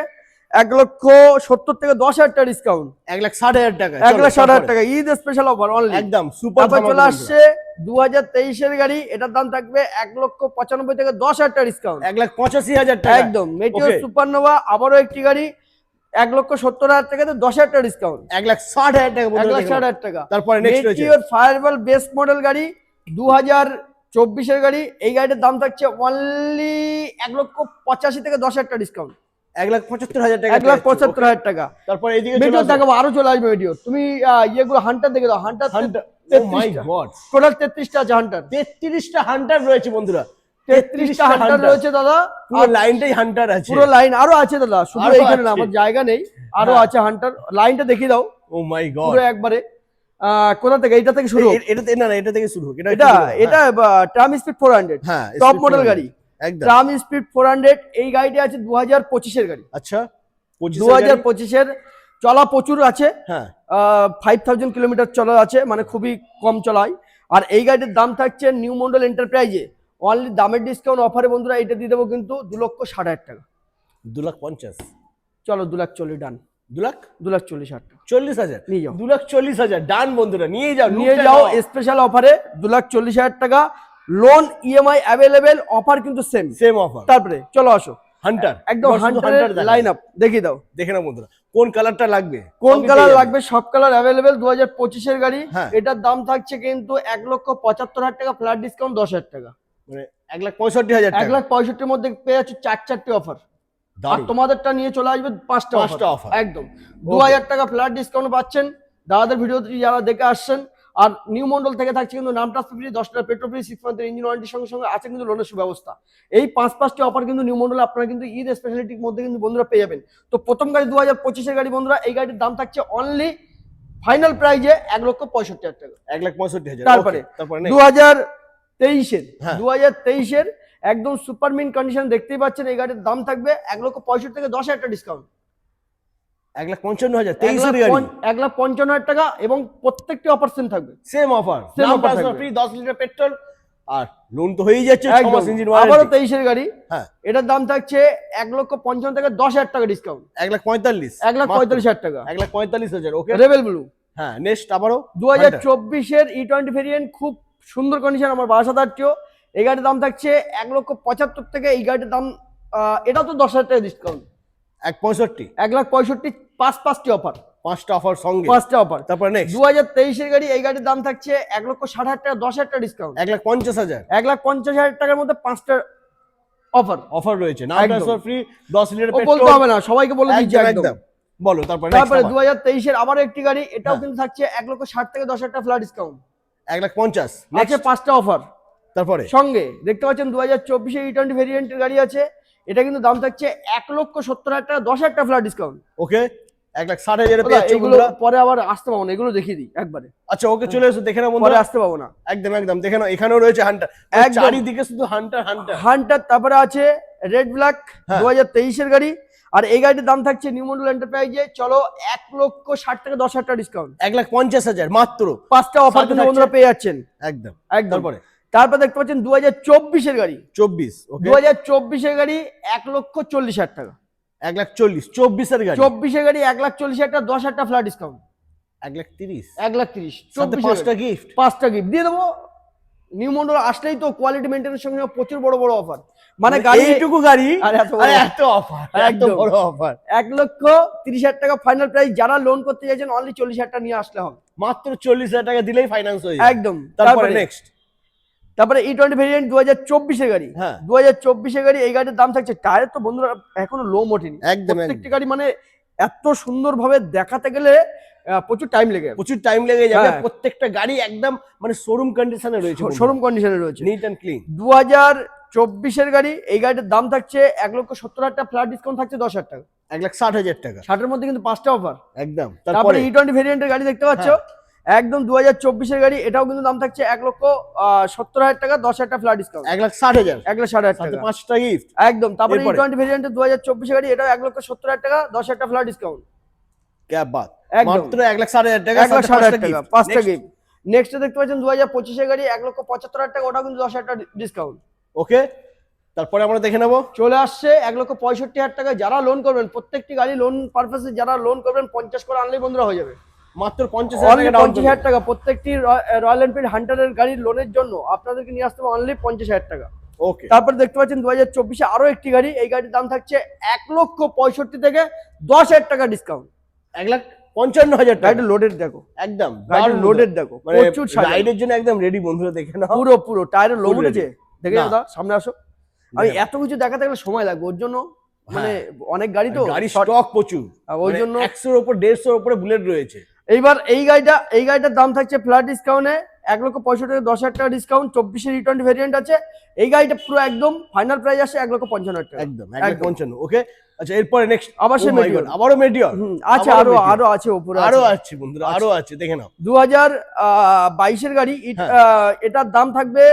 1,70,000 থেকে 10,000 টাকা ডিসকাউন্ট, 1,60,000 টাকা। 1,60,000 টাকা ঈদ স্পেশাল অফার অনলি। একদম সুপার। তারপর চলে আসছে 2023 এর গাড়ি, এটার দাম থাকবে 1,95,000 থেকে 10,000 টাকা ডিসকাউন্ট, 1,85,000 টাকা। একদম। Meteor Okay. সুপারনোভা আবারও একটি গাড়ি, 1,70,000 থেকে 10,000 টাকা ডিসকাউন্ট, 1,60,000 টাকা বন্ধুরা, 1,60,000 টাকা। তারপরে নেক্সট রয়েছে মেটিওর ফায়ারবল বেস মডেল গাড়ি 2024 এর গাড়ি, এই গাড়িটার দাম থাকছে অনলি 1,85,000 থেকে 10,000 টাকা ডিসকাউন্ট, 1,75,000 টাকা। 1,75,000 টাকা। তারপরে এইদিকে মেটিওর দেখাবো, আরো চলে আসবে মেটিওর। তুমি ইয়েগুলো হান্টার দেখে দাও, হান্টার ও মাই গড, টোটাল 33টা আছে হান্টার, 33টা হান্টার রয়েছে বন্ধুরা, 33টা হান্টার রয়েছে দাদা, পুরো লাইনটাই হান্টার আছে। পুরো লাইন আরো আছে দাদা, শুধু আরো এইখানে না, আছে। আমার জায়গা নেই, আরো হ্যাঁ। আছে হান্টার, লাইনটা দেখিয়ে দাও ও মাই গড, পুরো একবারে। কোথা থেকে, এইটা থেকে শুরু হোক? এটা না না, এটা থেকে শুরু হোক। এটা এটা ট্রাম স্পিড 400 হ্যাঁ টপ মডেল গাড়ি, একদম। ট্রাম স্পিড 400, এই গাড়িটি আছে 2025 এর গাড়ি, আচ্ছা 2025 এর, চলা প্রচুর আছে, হ্যাঁ 5,000 কিলোমিটার চলা আছে, মানে খুবই কম চলায়। আর এই গাড়ির দাম থাকছে নিউ মন্ডল এন্টারপ্রাইজে অনলি দামের ডিসকাউন্ট অফারে বন্ধুরা এটা দিয়ে দেবো কিন্তু 2,60,000 টাকা। 2,50,000, চলো 2,40,000 ডান, 2,40,000 টাকা টাকা নিয়ে যাও, 2,40,000 ডান বন্ধুরা, নিয়ে যাও নিয়ে যাও স্পেশাল অফারে 2,40,000 টাকা, লোন ইএমআই অ্যাভেলেবেল, অফার কিন্তু সেম। Same offer. তারপরে চলো আসো হান্টার, একদম হান্টারের লাইন আপ দেখিয়ে দাও, দেখে নাও বন্ধুরা কোন কালারটা লাগবে, কোন সবই কালার পেয়ে যাবে। লাগবে, সব কালার অ্যাভেলেবেল। 2025 এর গাড়ি, হ্যাঁ। এটার দাম থাকছে কিন্তু 1,75,000 টাকা, ফ্ল্যাট ডিসকাউন্ট 10,000 টাকা, মানে 1,65,000 টাকা। 1,65,000 মধ্যে পেয়ে যাচ্ছ 4টি অফার, আর দারুণ। তোমাদেরটা নিয়ে চলে আসবে 5টা পাঁচটা অফার, offer। একদম 2,000 টাকা ফ্ল্যাট ডিসকাউন্ট পাচ্ছেন। দাদাদের ভিডিওটি যারা দেখে আসছেন, আর নিউ মন্ডল থেকে থাকছে কিন্তু নাম ট্রান্সফার ফ্রি, 10 টাকা পেট্রোল ফ্রি, 6 মান্থের ইঞ্জিন ওয়ারেন্টির সঙ্গে সঙ্গে আছে কিন্তু লোনের সুব্যবস্থা। এই 5টি অফার কিন্তু নিউ মন্ডলে আপনারা কিন্তু ঈদ স্পেশালিটির মধ্যে কিন্তু বন্ধুরা পেয়ে যাবেন। তো প্রথম গাড়ি 2025 এর গাড়ি বন্ধুরা, এই গাড়ির দাম থাকছে অনলি ফাইনাল প্রাইজে 1,65,000 টাকা। 1,65,000। তারপরে তারপরে 2023 এর, হ্যাঁ। 2023 এর একদম সুপার মিন কন্ডিশন দেখতেই পাচ্ছেন, এই গাড়ির দাম থাকবে 1,65,000 থেকে 10,000 টাকা ডিসকাউন্ট, 1,55,000 23 এর গাড়ি, 1,55,000 টাকা, এবং প্রত্যেকটি অফার সেম থাকবে, সেম অফার, Same নাম offer ট্রান্সফার থাকবে। ফ্রি, 10 লিটার পেট্রোল, আর লোন তো হয়েই যাচ্ছে, 6 একদম। মাস ইঞ্জিন আবারও ওয়ারেন্টি। 23 এর গাড়ি, হ্যাঁ এটার দাম থাকছে 1,55,000 থেকে 10,000 টাকা ডিসকাউন্ট, 1,45,000, 1,45,000 টাকা। 1,45,000। ওকে, রেবেল ব্লু হ্যাঁ নেক্সট আবারও 2024 এর E20 ভেরিয়েন্ট, খুব সুন্দর কন্ডিশন, আমার 22,000 এই গাড়ির দাম থাকছে 1,75,000 থেকে, এই গাড়ির দাম এটা তো 10,000 টাকা ডিসকাউন্ট, 1,65,000, 1,65,000, 5টি অফার, 5টা অফার সঙ্গে। 5টা অফার। তারপর নেক্সট 2023 এর গাড়ি, এই গাড়ির দাম থাকছে 1,60,000 টাকা, 10,000 টাকা ডিসকাউন্ট, 1,50,000 1,50,000 টাকার মধ্যে 5টা অফার। অফার রয়েছে, নাম একদম। ট্রান্সফার ফ্রি, 10 লিটার ও বলতে পেট্রোল, হবে না, সবাইকে বলে দিচ্ছি একদম একদম। একদম। বলো তারপর তারপরে নেক্সট 2023 এর আবার একটি গাড়ি, এটাও হ্যাঁ। কিন্তু থাকছে 1,60,000 থেকে 10,000 টাকা ফ্ল্যাট ডিসকাউন্ট, 1,50,000। আছে 5টা অফার তারপরে সঙ্গে। দেখতে পাচ্ছেন 2024 এর E20 ভেরিয়েন্টের গাড়ি আছে, এটা কিন্তু দাম থাকছে 1,70,000 টাকা, 10,000 টাকা ফ্ল্যাট ডিসকাউন্ট। ওকে 1,60,000 পেয়ে যাচ্ছে এগুলো বন্ধুরা। পরে আবার আসতে পাবো না, এগুলো দেখিয়ে দিই একবারে, আচ্ছা ওকে চলে এসো দেখে নাও পরে বন্ধুরা। আসতে পাবো না। একদম একদম দেখে নাও, এখানেও রয়েছে হান্টার, একদম। চারিদিকে শুধু হান্টার হান্টার। হান্টার, তারপরে আছে রেড ব্ল্যাক হ্যাঁ। 2023 এর গাড়ি, আর এই গাড়ির দাম থাকছে নিউ মডেল এন্টারপ্রাইজে চলো 1,60,000 থেকে 10,000 টাকা ডিসকাউন্ট, 1,50,000 মাত্র। 5টা অফার সাথে কিন্তু থাকছে- বন্ধুরা পেয়ে যাচ্ছেন একদম। একদম। তারপরে তারপর দেখতে পাচ্ছেন 2024 এর গাড়ি, 24। ওকে 2024 এর গাড়ি 1,40,000 টাকা, 1,40,000 24 এর গাড়ি, 24 এর গাড়ি 1,40,000 টাকা, 10,000 টাকা ফ্ল্যাট ডিসকাউন্ট, 1,30,000 1,30,000, সাথে 24 5টা গিফট। 5টা গিফট দিয়ে দেবো। নিউ মডেল আসলেই তো কোয়ালিটি মেইনটেনেন্স সঙ্গে প্রচুর বড় বড় অফার, মানে গাড়ি এইটুকু গাড়ি আর এত বড় আর এত অফার, এত একদম। বড় অফার, 1,30,000 টাকা ফাইনাল প্রাইস। যারা লোন করতে চাইছেন অনলি 40,000 টাকা নিয়ে আসলে হবে, মাত্র 40,000 টাকা দিলেই ফাইন্যান্স হয়ে যাবে। একদম। তারপরে নেক্সট তারপরে E20 ভেরিয়েন্ট 2024 এর গাড়ি, হ্যাঁ 2024 এর গাড়ি, এই গাড়ির দাম থাকছে, টায়ার তো বন্ধুরা এখনো লোম ওঠেনি, একদম প্রত্যেকটি গাড়ি মানে এত সুন্দরভাবে দেখাতে গেলে প্রচুর টাইম লেগে যাবে, প্রচুর টাইম লেগে যাবে। হ্যাঁ। প্রত্যেকটা গাড়ি একদম মানে শোরুম কন্ডিশনে রয়েছে, শোরুম কন্ডিশনে রয়েছে। Neat and clean. 2024 এর গাড়ি, এই গাড়ির দাম থাকছে 1,70,000 টাকা, ফ্ল্যাট ডিসকাউন্ট থাকছে 10,000 টাকা, 1,60,000 টাকা 60 এর মধ্যে কিন্তু 5টা অফার। একদম। তারপরে তারপরে E20 ভেরিয়েন্টের গাড়ি দেখতে পাচ্ছ, একদম 2024-এর গাড়ি, এটাও কিন্তু দাম থাকছে 1,70,000 টাকা, 10,000 টাকা ফ্ল্যাট ডিসকাউন্ট, 1,60,000 1,60,000 সাথে টাকা 5টা গিফট। একদম। তারপরে এরপরে? E20 ভেরিয়েন্টের 2024-এর গাড়ি, এটাও 1,70,000 টাকা, 10,000 টাকা ফ্ল্যাট ডিসকাউন্ট, ক্যা বাত, একদম মাত্র 1,60,000 টাকা, 1,60,000 টাকা, 5টা গিফট। গিফট। নেক্সট দেখতে পাচ্ছেন 2025-এর গাড়ি 1,75,000 টাকা, ওটাও কিন্তু 10,000 টাকা ডিসকাউন্ট। ওকে, তারপরে আমরা দেখে নেব। চলে আসছে 1,65,000 টাকা, যারা লোন করবেন প্রত্যেকটি গাড়ি লোন পারপাসে যারা লোন করবেন 50 করে আনলেই বন্ধুরা হয়ে যাবে, মাত্র 50,000 টাকা ডাউন 50,000 টাকা প্রত্যেকটি রয়্যাল এনফিল্ড হান্টারের গাড়ির লোনের জন্য আপনাদেরকে নিয়ে আসতে হবে অনলি 50,000 টাকা। ওকে, তারপর দেখতে পাচ্ছেন 2024-এ আরো একটি গাড়ি, এই গাড়ির দাম থাকছে 1,65,000 থেকে 10,000 টাকা ডিসকাউন্ট। 1,55,000 টাকা, গাড়িটা লোডেড দেখো, একদম গাড়িটা লোডেড দেখো, মানে প্রচুর সাজানো। রাইডের জন্য একদম রেডি বন্ধুরা, দেখে নাও। পুরো টায়ারের লোম Full উঠেছে, দেখে না। দাদা সামনে আসো। আমি দেখে নাও। এত কিছু দেখাতে গেলে সময় লাগবে, ওর জন্য মানে হ্যাঁ। অনেক গাড়ি তো গাড়ি short- স্টক প্রচুর, ওই মানে জন্য 100-র উপর 150-র উপরে বুলেট রয়েছে। এইবার এই গাড়িটার দাম থাকছে ফ্ল্যাট ডিসকাউন্টে 1,65,000 থেকে 10,000 টাকা ডিসকাউন্ট, 24-এর E20 ভেরিয়েন্ট আছে। এই গাড়িটা পুরো একদম ফাইনাল প্রাইস আসে 1,55,000 টাকা একদম 1,55,000। ওকে, আচ্ছা এরপরে নেক্সট আবার সে Meteor। আবারও মেটিওর। আছে, আরো আছে উপরে, আরো আছে বন্ধুরা, আরো আছে, দেখে নাও। 2022-এর গাড়ি, হ্যাঁ। এটার দাম থাকবে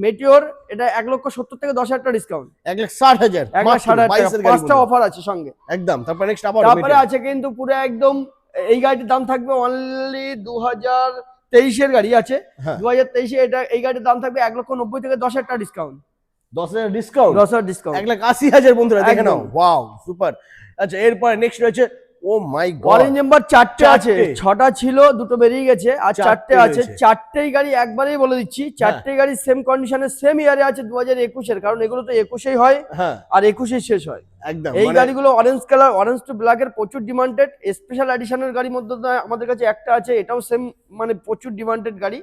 মেটিওর, এটা 1,70,000 থেকে 10,000 টাকা ডিসকাউন্ট, 1,60,000 1,60,000 টাকা, 22-এর গাড়ি 5টা অফার আছে সঙ্গে। একদম। তারপর নেক্সট আবার তারপরে আছে কিন্তু পুরো একদম এই গাড়িটির দাম থাকবে অনলি 2023-এর গাড়ি আছে, হ্যাঁ। 2023-এ এই গাড়ির দাম থাকবে 1,90,000 থেকে 10,000 টাকা ডিসকাউন্ট, 10,000 ডিসকাউন্ট, 10,000 ডিসকাউন্ট। 1,80,000 বন্ধুরা, দেখে নাও। একদম। Wow, super. আচ্ছা এরপরে নেক্সট রয়েছে, ও মাই গড, অরেঞ্জ নাম্বার 4টে আছে, 4টে। 6টা ছিল, 2টো বেরিয়ে গেছে, আর 4টে 4টে আছে। রয়েছে। 4টেই গাড়ি একবারেই বলে দিচ্ছি, 4টে গাড়ি সেম কন্ডিশনে সেম ইয়ারে আছে 2021-এর, কারণ এগুলো তো 21-এই হয় হ্যাঁ আর 21-এই শেষ হয়। একদম। এই মানে গাড়িগুলো অরেঞ্জ কালার, অরেঞ্জ টু ব্ল্যাকের প্রচুর ডিমান্ডেড, স্পেশাল এডিশনের গাড়ির মধ্যে তো আমাদের কাছে একটা আছে, এটাও সেম মানে প্রচুর ডিমান্ডেড গাড়ি।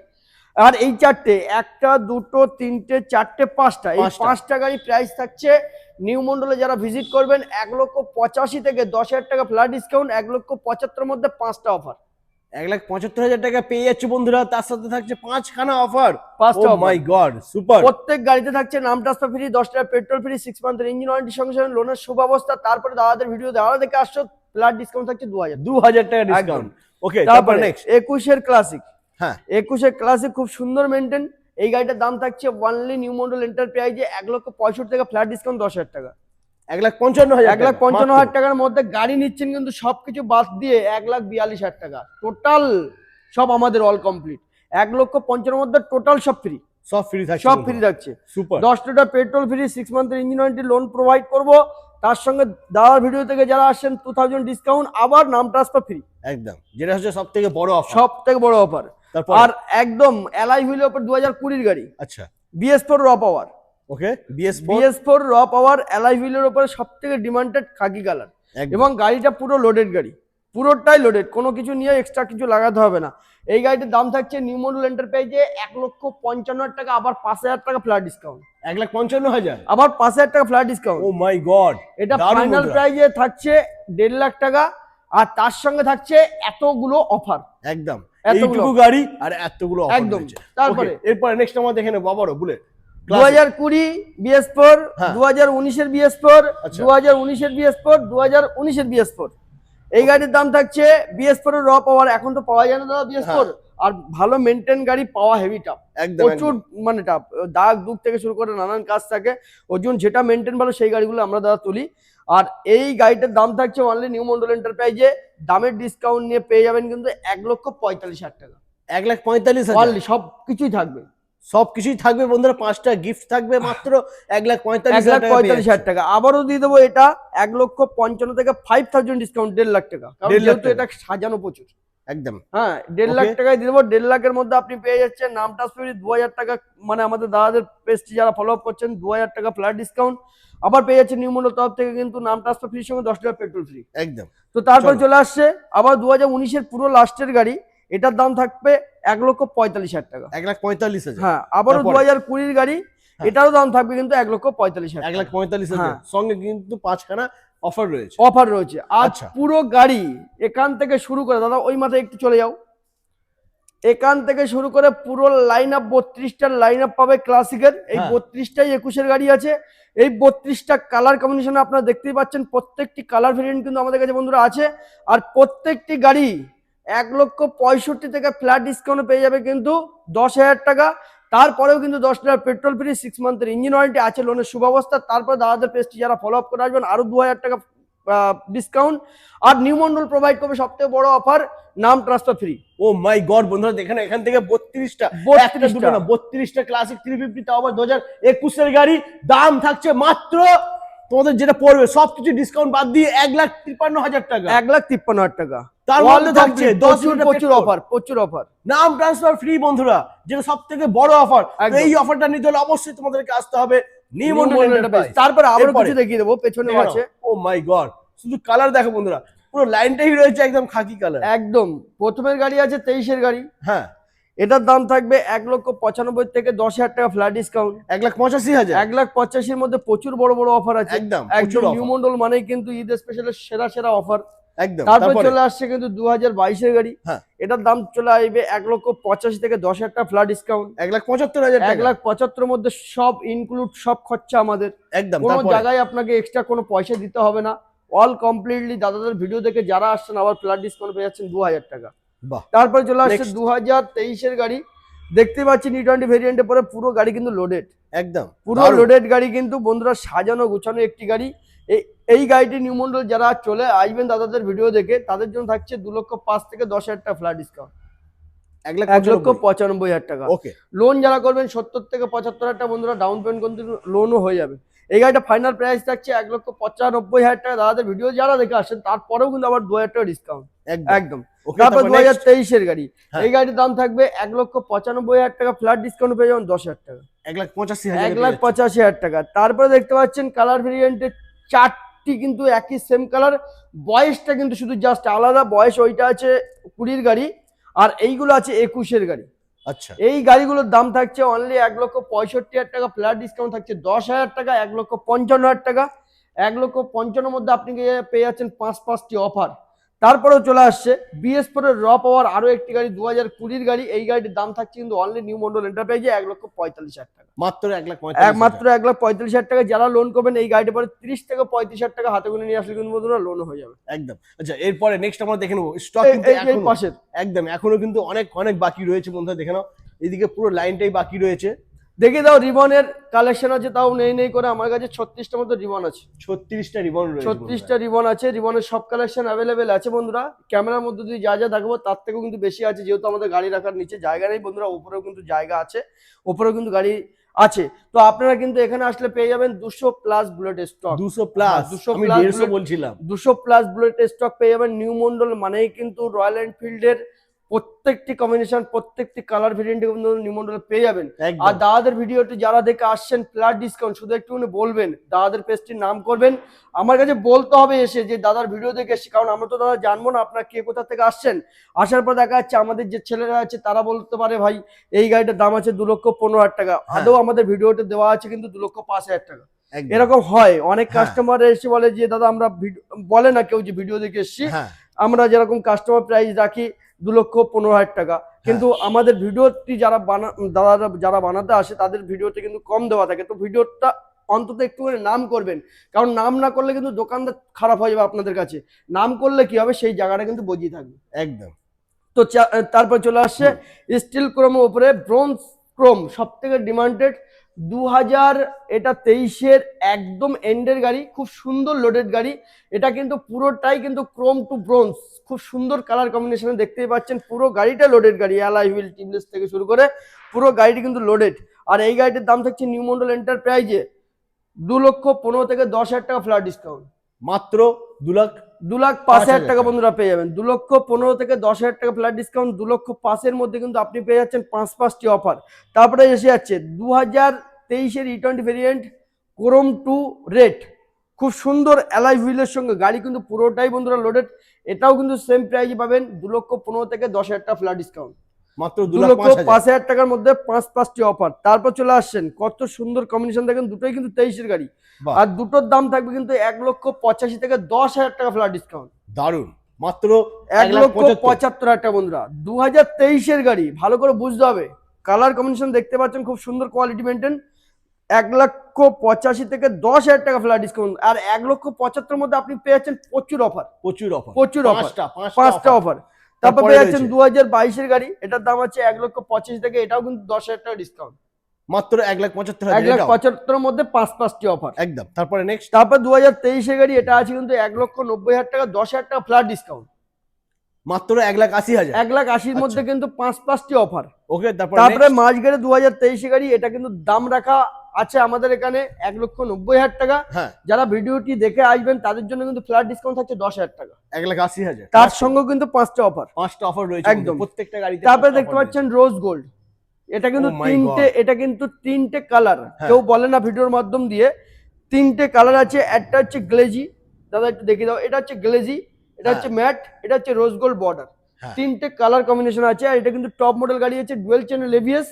আর এই 4টে, 1টা 2টো 3টে 4টে 5টা, এই 5টা। 5টা গাড়ি প্রাইস থাকছে নিউ মন্ডলে যারা ভিজিট করবেন 1,85,000 থেকে 10,000 টাকা ফ্ল্যাট ডিসকাউন্ট, 1,75,000-এর মধ্যে 5টা অফার, 1,75,000 টাকা পেয়ে যাচ্ছে বন্ধুরা, তার সাথে থাকছে 5খানা অফার। 5টা ও offer। মাই গড, সুপার। প্রত্যেক গাড়িতে থাকছে নাম ট্রান্সফার ফ্রি, 10 টাকা পেট্রোল ফ্রি, 6 মান্থের ইঞ্জিন ওয়ারেন্টি, সঙ্গে সঙ্গে লোনের সুব্যবস্থা। তারপরে দাদাদের ভিডিও দেওয়া দেখে আসছো, ফ্ল্যাট ডিসকাউন্ট থাকছে 2,000। 2,000 টাকা ডিসকাউন্ট। ওকে, তারপর তারপরে নেক্সট। 21-এর ক্লাসিক, হ্যাঁ 21-এর ক্লাসিক খুব সুন্দর মেনটেন, এই গাড়িটার দাম থাকছে অনলি নিউ মন্ডল এন্টারপ্রাইজে 1,65,000 টাকা ফ্ল্যাট ডিসকাউন্ট, 10,000 টাকা, 1,55,000 1,55,000 টাকার মধ্যে গাড়ি নিচ্ছেন কিন্তু সবকিছু বাদ দিয়ে 1,42,000 টাকা টোটাল, সব আমাদের অল কমপ্লিট। 1,55,000-এর মধ্যে টোটাল সব ফ্রি, সব ফ্রি থাকছে, সব ফ্রি থাকছে। সুপার। 10 লিটার পেট্রোল ফ্রি, 6 মান্থের ইঞ্জিন ওয়ারেন্টি, লোন প্রোভাইড করব, তার সঙ্গে দাদার ভিডিও থেকে যারা আসছেন 2,000 ডিসকাউন্ট, আবার নাম ট্রান্সফার ফ্রি, একদম, যেটা হচ্ছে সব থেকে বড় অফার। সব থেকে বড় অফার। তারপর আর একদম এলআই হুইলের উপর 2020-এর গাড়ি, আচ্ছা BS4 র পাওয়ার, ওকে, BS4 র পাওয়ার এলআই হুইলের উপরে সব থেকে ডিমান্ডেড খাকি কালার, এবং গাড়িটা পুরো লোডেড গাড়ি, পুরোটাই লোডেড, কোনো কিছু নিয়ে এক্সট্রা কিছু লাগাতে হবে না। এই গাড়িটির দাম থাকছে নিউ মডেল এন্টারপ্রাইজে 1,55,000 টাকা, আবার 5,000 টাকা ফ্ল্যাট ডিসকাউন্ট, 1,55,000। আবার 5,000 টাকা ফ্ল্যাট ডিসকাউন্ট। ও মাই গড, এটা ফাইনাল প্রাইজে থাকছে 1.5 লাখ টাকা, আর তার সঙ্গে থাকছে এতগুলো অফার, একদম এতগুলো এইটুকু গাড়ি আর এতগুলো অফার একদম। রয়েছে। তারপরে এরপরে নেক্সট আমরা দেখে নেব আবারও বুলেট 2020 BS4, হ্যাঁ। 2019-এর BS4, আচ্ছা। 2019-এর BS4, 2019-এর BS4। এই গাড়ির দাম থাকছে BS4 এর র পাওয়ার, এখন তো পাওয়া যায় না দাদা BS4, আর ভালো মেনটেন গাড়ি পাওয়া হেভি টাফ, একদম প্রচুর মানে টাফ, দাগ দুগ থেকে শুরু করে নানান কাজ থাকে, ওর জন্য যেটা মেনটেন ভালো সেই গাড়িগুলো আমরা দাদা তুলি। আর এই গাড়িটার দাম থাকছে অনলি নিউ মন্ডল এন্টারপ্রাইজে, দামের ডিসকাউন্ট নিয়ে পেয়ে যাবেন কিন্তু 1,45,000 টাকা, 1,45,000 অনলি সব কিছুই থাকবে, সবকিছুই থাকবে বন্ধুরা, 5টা গিফট থাকবে, মাত্র 1,45,000 টাকা। 1,45,000 টাকা। আবারও দিয়ে দেবো এটা 1,55,000 থেকে 5,000 ডিসকাউন্ট, 1.5 লাখ টাকা, কারণ 1.5 লাখ যেহেতু এটা সাজানো প্রচুর। একদম হ্যাঁ 1.5 লাখ Okay. টাকায় দিয়ে দেবো, 1.5 লাখের মধ্যে আপনি পেয়ে যাচ্ছেন নাম ট্রান্সফার 2,000 টাকা, মানে আমাদের দাদাদের পেজটি যারা ফলো আপ করছেন 2,000 টাকা ফ্ল্যাট ডিসকাউন্ট, আবার পেয়ে যাচ্ছেন নিউ মন্ডল তরফ থেকে কিন্তু নাম ট্রান্সফার ফ্রির সঙ্গে 10 টাকা পেট্রোল ফ্রি। একদম। তো তারপর চলো। চলে আসছে আবার 2019-এর পুরো লাস্টের গাড়ি, এটার দাম থাকবে 1,45,000 টাকা। 1,45,000। হ্যাঁ আবারও তারপরে? 2020-এর গাড়ি, হ্যাঁ। এটারও দাম থাকবে কিন্তু 1,45,000 টাকা। 1,45,000 হ্যাঁ। সঙ্গে কিন্তু 5খানা অফার রয়েছে। অফার রয়েছে। আজ আচ্ছা। পুরো গাড়ি এখান থেকে শুরু করে, দাদা ওই মাথায় একটু চলে যাও, এখান থেকে শুরু করে পুরো লাইন আপ 32টার লাইন আপ পাবে ক্লাসিকের, এই হ্যাঁ। 32টাই 21-এর গাড়ি আছে। এই 32টা কালার কম্বিনেশনে আপনারা দেখতেই পাচ্ছেন, প্রত্যেকটি কালার ভেরিয়েন্ট কিন্তু আমাদের কাছে বন্ধুরা আছে, আর প্রত্যেকটি গাড়ি 1,65,000 থেকে ফ্ল্যাট ডিসকাউন্ট পেয়ে যাবে কিন্তু 10,000 টাকা। তারপরেও কিন্তু 10 লিটার পেট্রোল ফ্রি, 6 মান্থের ইঞ্জিন ওয়ারেন্টি আছে, লোনের সুব্যবস্থা। তারপর দাদাদের পেজটি যারা ফলো আপ করে আসবেন আরো 2,000 টাকা ডিসকাউন্ট। আর নিউ মন্ডল প্রোভাইড করবে সবথেকে বড় অফার, নাম ট্রান্সফার ফ্রি। ও মাই গড বন্ধুরা দেখেন এখান থেকে 32টা, 32টা। একটা দুটো না 32টা ক্লাসিক 350, তাও আবার 2021 গাড়ি। দাম থাকছে মাত্র তোমাদের যেটা পড়বে সবকিছু ডিসকাউন্ট বাদ দিয়ে 1,53,000 টাকা। 1,53,000 টাকা। তার মধ্যে থাকছে 10 লিটার প্রচুর পেট্রোল। অফার, প্রচুর অফার। নাম ট্রান্সফার ফ্রি বন্ধুরা, যেটা সব থেকে বড় অফার। একদম। এই অফারটা নিতে হলে অবশ্যই তোমাদেরকে আসতে হবে নিউ মন্ডল এন্টারপ্রাইজ। তারপরে আরো এরপরে কিছু দেখিয়ে দেবো, পেছনে আছে। ও মাই গড, শুধু কালার দেখো বন্ধুরা, পুরো লাইনটাই রয়েছে একদম খাকি কালার। একদম প্রথমের গাড়ি আছে 23-এর গাড়ি। হ্যাঁ, এটার দাম থাকবে 1,95,000 থেকে 10,000 টাকা ফ্ল্যাট ডিসকাউন্ট। 1,85,000। 1,85,000 মধ্যে প্রচুর বড় বড় অফার আছে। একদম একদম নিউ মন্ডল মানেই কিন্তু ঈদ স্পেশালের সেরা সেরা অফার। একদম। তারপর তারপরে চলে আসছে কিন্তু 2022-এর গাড়ি। হ্যাঁ, এটার দাম চলে আসবে 1,85,000 থেকে 10,000 টাকা ফ্ল্যাট ডিসকাউন্ট। 1,75,000 টাকা। 1,75,000 মধ্যে সব ইনক্লুড, সব খরচা আমাদের। একদম। কোনো তারপরে জায়গায় আপনাকে এক্সট্রা কোনো পয়সা দিতে হবে না। অল কমপ্লিটলি দাদাদের ভিডিও দেখে যারা আসছেন আবার ফ্ল্যাট ডিসকাউন্ট পেয়ে যাচ্ছেন 2,000 টাকা। বাহ। তারপরে চলে আসছে Next। 2023-এর গাড়ি। দেখতে পাচ্ছি E20 ভেরিয়েন্টের পরে পুরো গাড়ি কিন্তু লোডেড, একদম পুরো দারুণ। লোডেড গাড়ি কিন্তু বন্ধুরা, সাজানো গোছানো একটি গাড়ি। এই গাড়িটি নিউ মন্ডল যারা চলে আসবেন দাদাদের ভিডিও দেখে তাদের জন্য থাকছে 2,05,000 থেকে 10,000 টাকা ফ্ল্যাট ডিসকাউন্ট। 1,95,000 টাকা। ওকে। লোন যারা করবেন 70 থেকে 75,000 টাকা বন্ধুরা ডাউন পেমেন্ট কিন্তু লোনও হয়ে যাবে। এই গাড়িটা ফাইনাল প্রাইস থাকছে 1,95,000 টাকা। দাদাদের ভিডিও যারা দেখে আসেন তারপরেও কিন্তু আবার 2,000 টাকা ডিসকাউন্ট। একদম। তারপর 2023-এর গাড়ি। এই গাড়ির দাম থাকবে 1,95,000 টাকা ফ্ল্যাট ডিসকাউন্ট পেয়ে যাবেন 10,000 টাকা। 1,85,000 টাকা। তারপরে দেখতে পাচ্ছেন কালার ভেরিয়েন্টের 4টি কিন্তু একই সেম কালার, বয়সটা কিন্তু শুধু জাস্ট আলাদা। বয়স ওইটা আছে 20-র গাড়ি আর এইগুলো আছে 21-এর গাড়ি। আচ্ছা, এই গাড়িগুলোর দাম থাকছে অনলি 1,65,000 টাকা ফ্ল্যাট ডিসকাউন্ট থাকছে 10,000 টাকা। 1,55,000 টাকা। 1,55,000 মধ্যে আপনি পেয়ে যাচ্ছেন 5টি অফার। তারপরেও চলে আসছে BS4 এর র পাওয়ার আরো একটি গাড়ি, 2020-র গাড়ি। এই গাড়িটির দাম থাকছে কিন্তু অনলি নিউ মন্ডল এন্টারপ্রাইজে 1,45,000 টাকা। মাত্র 1,45,000। মাত্র 1,45,000 টাকা। যারা লোন করবেন এই গাড়িটা পরে 30 থেকে 35,000 টাকা হাতে গুনে নিয়ে আসলে কিন্তু বন্ধুরা লোন হয়ে যাবে। একদম। আচ্ছা, এরপরে নেক্সট আমরা দেখে নেবো স্টক কিন্তু এই এখনো পাশের একদম এখনো কিন্তু অনেক অনেক বাকি রয়েছে বন্ধুরা, দেখে নাও এদিকে পুরো লাইনটাই বাকি রয়েছে। দেখে দাও, রিবনের কালেকশন আছে তাও নেই করে আমার কাছে 36টা মতো রিবন আছে। 36টা রিবন রয়েছে। 36টা রিবন আছে। রিবনের সব কালেকশন অ্যাভেলেবেল আছে বন্ধুরা। ক্যামেরার মধ্যে যদি যা যা দেখাবো তার থেকেও কিন্তু বেশি আছে, যেহেতু আমাদের গাড়ি রাখার নিচে জায়গা নেই বন্ধুরা, উপরেও কিন্তু জায়গা আছে, উপরেও কিন্তু গাড়ি আছে। তো আপনারা কিন্তু এখানে আসলে পেয়ে যাবেন 200+ বুলেট স্টক। 200+, 200+ আমি 150 বলছিলাম। 200+ বুলেট স্টক পেয়ে যাবেন। নিউ মন্ডল মানেই কিন্তু রয়্যাল এনফিল্ডের প্রত্যেকটি কম্বিনেশন, প্রত্যেকটি কালার ভেরিয়েন্ট কিন্তু নিউ মন্ডলে পেয়ে যাবেন। আর দাদাদের ভিডিওটি যারা দেখে আসছেন ফ্ল্যাট ডিসকাউন্ট শুধু একটুখানি বলবেন, দাদাদের পেজটির নাম করবেন। আমার কাছে বলতে হবে এসে যে দাদার ভিডিও দেখে এসেছি, কারণ আমরা তো দাদা জানবো না আপনার কে কোথা থেকে আসছেন। আসার পর দেখা যাচ্ছে আমাদের যে ছেলেরা আছে তারা বলতে পারে ভাই এই গাড়িটার দাম আছে 2,15,000 টাকা, আদৌ আমাদের ভিডিওতে দেওয়া আছে কিন্তু 2,05,000 টাকা। এরকম হয় অনেক কাস্টমার এসে বলে যে দাদা আমরা বলে না কেউ যে ভিডিও দেখে এসেছি, আমরা যেরকম কাস্টমার প্রাইস রাখি 2,15,000 টাকা, কিন্তু আমাদের ভিডিওটি দাদারা যারা বানাতে আসে তাদের ভিডিওতে কিন্তু কম দেওয়া থাকে। তো ভিডিওটা অন্তত একটু নাম করবেন, কারণ নাম না করলে কিন্তু দোকানদার খারাপ হয়ে যাবে আপনাদের কাছে। নাম করলে কি হবে, সেই জায়গাটা কিন্তু বজিয়ে থাকবে। একদম। তো তারপর চলে আসছে স্টিল ক্রোমের উপরে ব্রোঞ্জ ক্রোম, সব থেকে ডিমান্ডেড 2000, এটা 23-এর একদম এন্ডের গাড়ি, খুব সুন্দর লোডেড গাড়ি। এটা কিন্তু পুরোটাই কিন্তু ক্রোম টু ব্রোঞ্জ, খুব সুন্দর কালার কম্বিনেশনে দেখতেই পাচ্ছেন। পুরো গাড়িটা লোডেড গাড়ি, অ্যালয় হুইল টিমলেস থেকে শুরু করে পুরো গাড়িটি কিন্তু লোডেড। আর এই গাড়িটির দাম থাকছে নিউ মন্ডল এন্টারপ্রাইজে 2,15,000 থেকে 10,000 টাকা ফ্ল্যাট ডিসকাউন্ট। মাত্র 2,05,000 টাকা বন্ধুরা পেয়ে যাবেন। 2,15,000 থেকে 10,000 টাকা ফ্ল্যাট ডিসকাউন্ট। 2,05,000 মধ্যে কিন্তু আপনি পেয়ে যাচ্ছেন 5টি অফার। তারপরে এসে যাচ্ছে 2023-এর E20 variant chrome to red, খুব সুন্দর অ্যালয় হুইলের সঙ্গে গাড়ি কিন্তু পুরোটাই বন্ধুরা লোডেড। এটাও কিন্তু সেম প্রাইজে পাবেন 2,15,000 থেকে 10,000 টাকা ফ্ল্যাট ডিসকাউন্ট। মাত্র 2,05,000 টাকার মধ্যে 5টি অফার। তারপর চলে আসছেন, কত সুন্দর কম্বিনেশন দেখেন, দুটোই কিন্তু 23-এর গাড়ি। আর দুটোর দাম থাকবে কিন্তু 1,85,000 থেকে 10,000 টাকা ফ্ল্যাট ডিসকাউন্ট। দারুন, মাত্র 1,75,000 টাকা বন্ধুরা। 2023-এর গাড়ি, ভালো করে বুঝতে হবে। কালার কম্বিনেশন দেখতে পাচ্ছেন, খুব সুন্দর কোয়ালিটি মেনটেন। 1,85,000 থেকে 10,000 টাকা ফ্ল্যাট ডিসকাউন্ট। আর 1,75,000 মধ্যে আপনি পেয়ে যাচ্ছেন প্রচুর অফার, প্রচুর অফার, 5টা অফার। তারপর তারপরে পেয়ে যাচ্ছেন রয়েছে 2022 এর গাড়ি, এটার দাম আছে 1,25,000 থেকে, এটাও কিন্তু 10,000 টাকা ডিসকাউন্ট। মাত্র 1,75,000 এটাও 1,75,000 মধ্যে 5টি অফার। একদম। তারপরে নেক্সট তারপর 2023 এর গাড়ি, এটা আছে কিন্তু 1,90,000 টাকা, 10,000 টাকা ফ্ল্যাট ডিসকাউন্ট। মাত্র 1,80,000। 1,80,000 আচ্ছা। মধ্যে কিন্তু 5টি অফার। ওকে, তারপরে মার্চ গাড়ি 2023 এর গাড়ি, এটা কিন্তু দাম রাখা আছে আমাদের এখানে 1,90,000 টাকা। হ্যাঁ, যারা ভিডিওটি দেখে আসবেন তাদের জন্য কিন্তু ফ্ল্যাট ডিসকাউন্ট থাকছে 10,000 টাকা। 1,80,000। তার সঙ্গে কিন্তু 5টা অফার। 5টা অফার রয়েছে একদম। প্রত্যেকটা গাড়িতে। তারপরে দেখতে পাচ্ছেন রোজ গোল্ড, এটা কিন্তু Oh my God. এটা কিন্তু 3টে কালার, হ্যাঁ। কেউ বলে না ভিডিওর মাধ্যম দিয়ে, 3টে কালার আছে। একটা হচ্ছে গ্লেজি, দাদা একটু দেখিয়ে দাও, এটা হচ্ছে গ্লেজি, এটা হচ্ছে ম্যাট, এটা হচ্ছে রোজ গোল্ড বর্ডার। হ্যাঁ। 3টে কালার কম্বিনেশন আছে। আর এটা কিন্তু টপ মডেল গাড়ি আছে, ডুয়েল চ্যানেল এবিএস,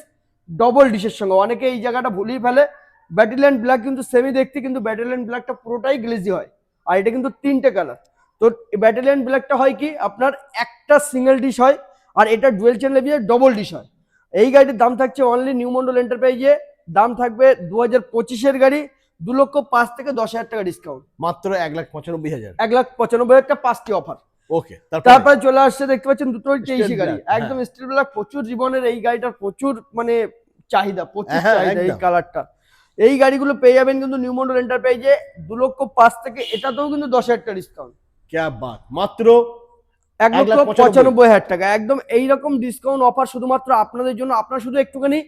ডবল ডিশের সঙ্গে। অনেকে এই জায়গাটা ভুলিয়ে ফেলে, ব্যাটেলিয়ান ব্ল্যাক কিন্তু সেমি দেখতে, কিন্তু ব্যাটেলিয়ান ব্ল্যাকটা পুরোটাই গ্লেজি হয়। আর এটা কিন্তু 3টে কালার। তো ব্যাটেলিয়ান ব্ল্যাকটা হয় কি আপনার একটা সিঙ্গেল ডিশ হয়, আর এটা dual channel ABS double dish হয়। এই গাড়িটির দাম থাকছে অনলি নিউ মন্ডল এন্টারপ্রাইজে, দাম থাকবে 2025 এর গাড়ি, 2,05,000 থেকে 10,000 টাকা ডিসকাউন্ট। মাত্র 1,95,000। 1,95,000 টাকা 5টি অফার। ওকে, তারপরে চলে আসছে দেখতে পাচ্ছেন দুটো 23 Steel গাড়ি, black, একদম স্টিল ব্ল্যাক, প্রচুর জীবনের এই গাড়িটার প্রচুর মানে চাহিদা, প্রচুর হ্যাঁ, চাহিদা এই একদম। কালারটা। এই গাড়িগুলো পেয়ে যাবেন কিন্তু নিউ মন্ডল এন্টারপ্রাইজে 2,05,000 থেকে, এটাতেও কিন্তু 10,000 টাকা ডিসকাউন্ট। क्या बात, মাত্র 1,95,000 টাকা। একদম এইরকম ডিসকাউন্ট অফার শুধুমাত্র আপনাদের জন্য। আপনারা শুধু একটুখানি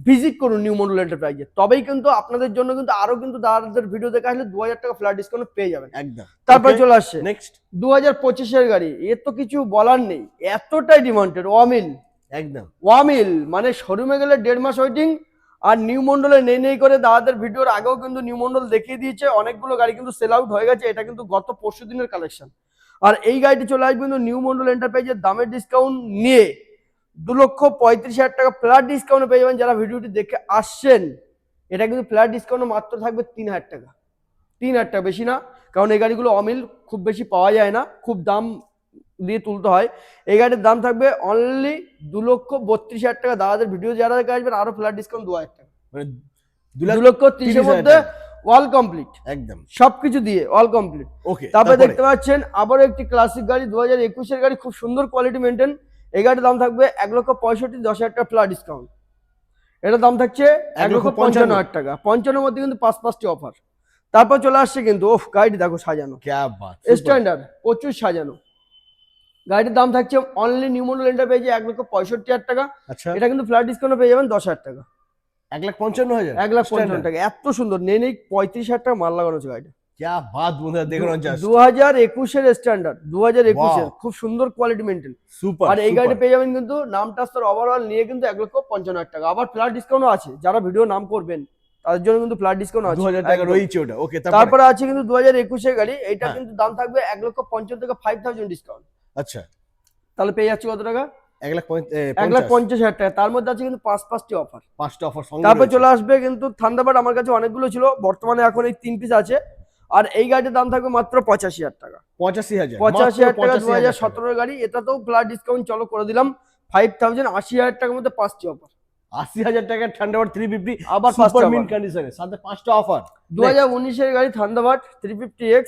ভিজিট করুন নিউ মন্ডল এন্টারপ্রাইজে, তবেই কিন্তু আপনাদের জন্য কিন্তু আরো কিন্তু দাদাদের ভিডিও দেখে আসলে 2,000 টাকা ফ্ল্যাট ডিসকাউন্ট পেয়ে যাবেন। একদম। তারপরে চলে আসছে নেক্সট 2025 এর গাড়ি, এর তো কিছু বলার নেই, এতটাই ডিমান্ডেড। ওয়ামিল, একদম। ওয়ামিল মানে শোরুমে গেলে 1.5 মাস ওয়েটিং। আর নিউ মন্ডলে নেই নেই করে দাদাদের ভিডিওর আগেও কিন্তু নিউ মন্ডল দেখিয়ে দিয়েছে, অনেকগুলো গাড়ি কিন্তু সেল আউট হয়ে গেছে। এটা কিন্তু গত পরশু দিনের কালেকশন। আর এই গাড়িটি চলে আসবে কিন্তু নিউ মন্ডল এন্টারপ্রাইজের দামের ডিসকাউন্ট নিয়ে 2,35,000 টাকা ফ্ল্যাট ডিসকাউন্ট পেয়ে যাবেন যারা ভিডিওটি দেখে আসছেন। এটা কিন্তু ফ্ল্যাট ডিসকাউন্ট মাত্র থাকবে 3,000 টাকা। 3,000 টাকা, বেশি না, কারণ এই গাড়িগুলো অমিল খুব বেশি পাওয়া যায় না, খুব দাম দিয়ে তুলতে হয়। এই গাড়ির দাম থাকবে অনলি 2,32,000 টাকা। দাদাদের ভিডিও যারা দেখে আসবেন আরো ফ্ল্যাট ডিসকাউন্ট 2,000 টাকা, মানে 2,30,000 এর মধ্যে অল কমপ্লিট, একদম। সবকিছু দিয়ে অল কমপ্লিট। ওকে, তারপরে দেখতে পাচ্ছেন আবারও একটি ক্লাসিক গাড়ি 2021 এর গাড়ি, খুব সুন্দর কোয়ালিটি মেনটেন। এই গাড়ির দাম থাকবে 1,65,000, 10,000 টাকা ফ্ল্যাট ডিসকাউন্ট। এটার দাম থাকছে 1,55,000 টাকা। 55 মধ্যে কিন্তু 5টি অফার। তারপর চলে আসছে কিন্তু ওফ, গাড়িটি দেখো সাজানো, क्या बात, স্ট্যান্ডার্ড, প্রচুর সাজানো। গাড়ির দাম থাকছে অনলি নিউ মডেল এন্টারপ্রাইজে 1,65,000 টাকা। আচ্ছা, এটা কিন্তু ফ্ল্যাট ডিসকাউন্ট পেয়ে যাবেন 10,000 টাকা। 1,55,000। 1,55,000 টাকা, এত সুন্দর। নেই 35,000 টাকা মাল লাগানো আছে গাড়িটা। क्या बात বন্ধুরা, দেখুন জাস্ট 2021 এর স্ট্যান্ডার্ড, 2021 এর Wow. খুব সুন্দর কোয়ালিটি মেনটেন। সুপার। আর এই গাড়ি পেয়ে যাবেন কিন্তু নাম ট্রান্সফার ওভারঅল নিয়ে কিন্তু 1,55,000 টাকা। আবার ফ্ল্যাট ডিসকাউন্টও আছে, যারা ভিডিও নাম করবেন তাদের জন্য কিন্তু ফ্ল্যাট ডিসকাউন্ট আছে 2,000 টাকা একদম। রয়েছে ওটা। ওকে, তারপরে আছে কিন্তু 2021 এর গাড়ি, এটা হ্যাঁ। কিন্তু দাম থাকবে 1,50,000 থেকে 5,000 ডিসকাউন্ট। আচ্ছা, তাহলে পেয়ে যাচ্ছে কত টাকা? 1,50,000। 1,50,000 টাকা। তার মধ্যে আছে কিন্তু 5টি অফার। 5টা অফার সঙ্গে তারপর রয়েছে। চলে আসবে কিন্তু থান্ডারবার্ড, আমার কাছে অনেকগুলো ছিল, বর্তমানে এখন এই 3 পিস আছে। আর এই গাড়ির দাম থাকবে মাত্র 85,000 টাকা। 85,000। 85,000 টাকা, 85,000 2017 এর গাড়ি। এটাতেও ফ্ল্যাট ডিসকাউন্ট চলো করে দিলাম 5,000, 80,000 টাকার মধ্যে 5টি অফার। 80,000 টাকার থান্ডারবার্ড 350 আবার সুপার 5টা মিন offer। কন্ডিশনে, সাথে 5টা অফার। 2019 এর গাড়ি থান্ডারবার্ড 350X,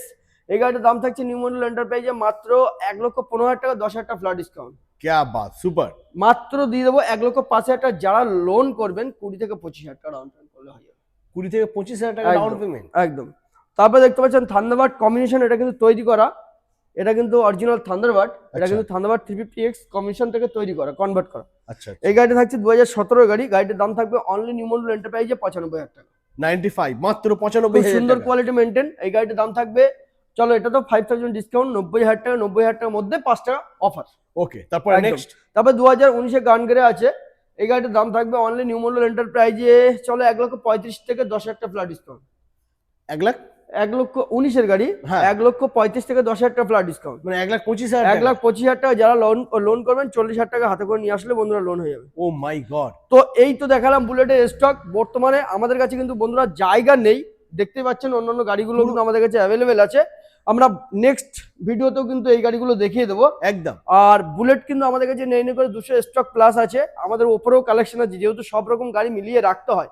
এই গাড়ির দাম থাকছে নিউ মডেল এন্টারপ্রাইজে মাত্র 1,15,000 টাকা, 10,000 টাকা ফ্ল্যাট ডিসকাউন্ট। क्या बात, সুপার। মাত্র দিয়ে দেবো 1,05,000 টাকা। যারা লোন করবেন 20 থেকে 25,000 টাকা ডাউন পেমেন্ট করলে হয়ে যাবে। 20 থেকে 25,000 টাকা ডাউন একদম, পেমেন্ট। একদম। তারপরে দেখতে পাচ্ছেন থান্ডারবার্ড কম্বিনেশন, এটা কিন্তু তৈরি করা, এটা কিন্তু অরিজিনাল থান্ডারবার্ড, এটা আচ্ছা। কিন্তু থান্ডারবার্ড 350X কম্বিনেশন থেকে তৈরি করা, কনভার্ট করা। আচ্ছা, এই গাড়িটা থাকছে 2017 গাড়ি। গাড়িটার দাম থাকবে অনলি নিউ মডেল এন্টারপ্রাইজে 95,000 টাকা। 95, মাত্র খুব 95,000 সুন্দর টাকা। Quality maintain. এই গাড়িটার দাম থাকবে, চলো এটা তো 5,000 ডিসকাউন্ট, 90,000 টাকা। 90,000 টাকার মধ্যে 5টা অফার। ওকে, তারপরে একদম। নেক্সট তারপর 2019 গানগেরে আছে, এই গাড়িটার দাম থাকবে অনলি নিউ মডেল এন্টারপ্রাইজে চলো 1,35,000 থেকে 10,000 টাকা ফ্ল্যাট ডিসকাউন্ট। 1 লাখ 1,19 এর গাড়ি, হ্যাঁ। 1,35,000 থেকে 10,000 টাকা ফ্ল্যাট ডিসকাউন্ট। মানে 1,25,000 টাকা। 1,25,000 টাকা যারা লোন করবেন 40,000 টাকা হাতে করে নিয়ে আসলে বন্ধুরা লোন হয়ে যাবে। ও মাই গড। তো এই তো দেখালাম বুলেটের স্টক। বর্তমানে আমাদের কাছে কিন্তু বন্ধুরা জায়গা নেই, দেখতে পাচ্ছেন অন্যান্য গাড়িগুলো কিন্তু আমাদের কাছে অ্যাভেলেবেল আছে। আমরা নেক্সট ভিডিওতেও কিন্তু এই গাড়িগুলো দেখিয়ে দেবো একদম। আর বুলেট কিন্তু আমাদের কাছে নেই করে 200 স্টক প্লাস আছে। আমাদের ওপরেও কালেকশন আছে, যেহেতু সব রকম গাড়ি মিলিয়ে রাখতে হয়,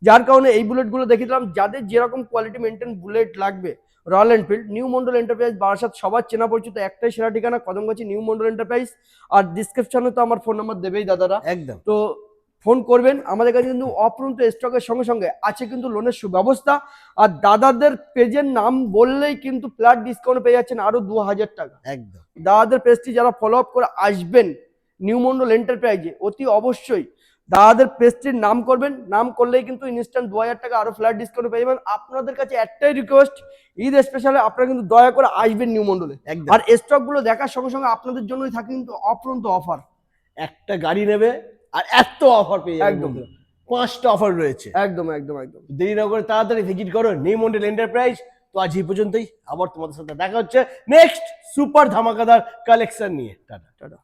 যার কারণে এই বুলেটগুলো দেখিয়ে দিলাম। যাদের যেরকম কোয়ালিটি মেনটেন বুলেট লাগবে royal Enfield new Mondal enterprise Barasat সবার চেনা পরিচিত একটাই সেরা ঠিকানা কদমগাছি নিউ মন্ডল এন্টারপ্রাইজ। আর ডিসক্রিপশনে তো আমার ফোন নাম্বার দেবেই দাদারা, একদম। তো ফোন করবেন। আমাদের কাছে কিন্তু অপরন্ত স্টকের সঙ্গে সঙ্গে আছে কিন্তু লোনের সুব্যবস্থা। আর দাদাদের পেজের নাম বললেই কিন্তু ফ্ল্যাট ডিসকাউন্ট পেয়ে যাচ্ছেন আরো 2000 টাকা। একদম। দাদাদের পেজটি যারা ফলো আপ করে আসবেন নিউ মন্ডল এন্টারপ্রাইজে, অতি অবশ্যই দাদাদের পেজটির নাম করবেন, নাম করলেই কিন্তু ইনস্ট্যান্ট 2000 টাকা আরো ফ্ল্যাট ডিসকাউন্ট পেয়ে যাবেন। আপনাদের কাছে একটাই রিকোয়েস্ট, ঈদ স্পেশালে আপনারা কিন্তু দয়া করে আসবেন নিউ মন্ডলে। একদম। আর স্টক গুলো দেখার সঙ্গে সঙ্গে আপনাদের জন্যই থাকে কিন্তু অপরন্ত অফার। একটা গাড়ি নেবে আর এত অফার পেয়ে যাবে, একদম। একদম 5টা অফার রয়েছে। একদম একদম একদম। দেরি না করে তাড়াতাড়ি ভিজিট করো নিউ মন্ডল এন্টারপ্রাইজ। তো আজ এই পর্যন্তই, আবার তোমাদের সাথে দেখা হচ্ছে নেক্সট সুপার ধামাকাদার কালেকশন নিয়ে। টাটা। টাটা।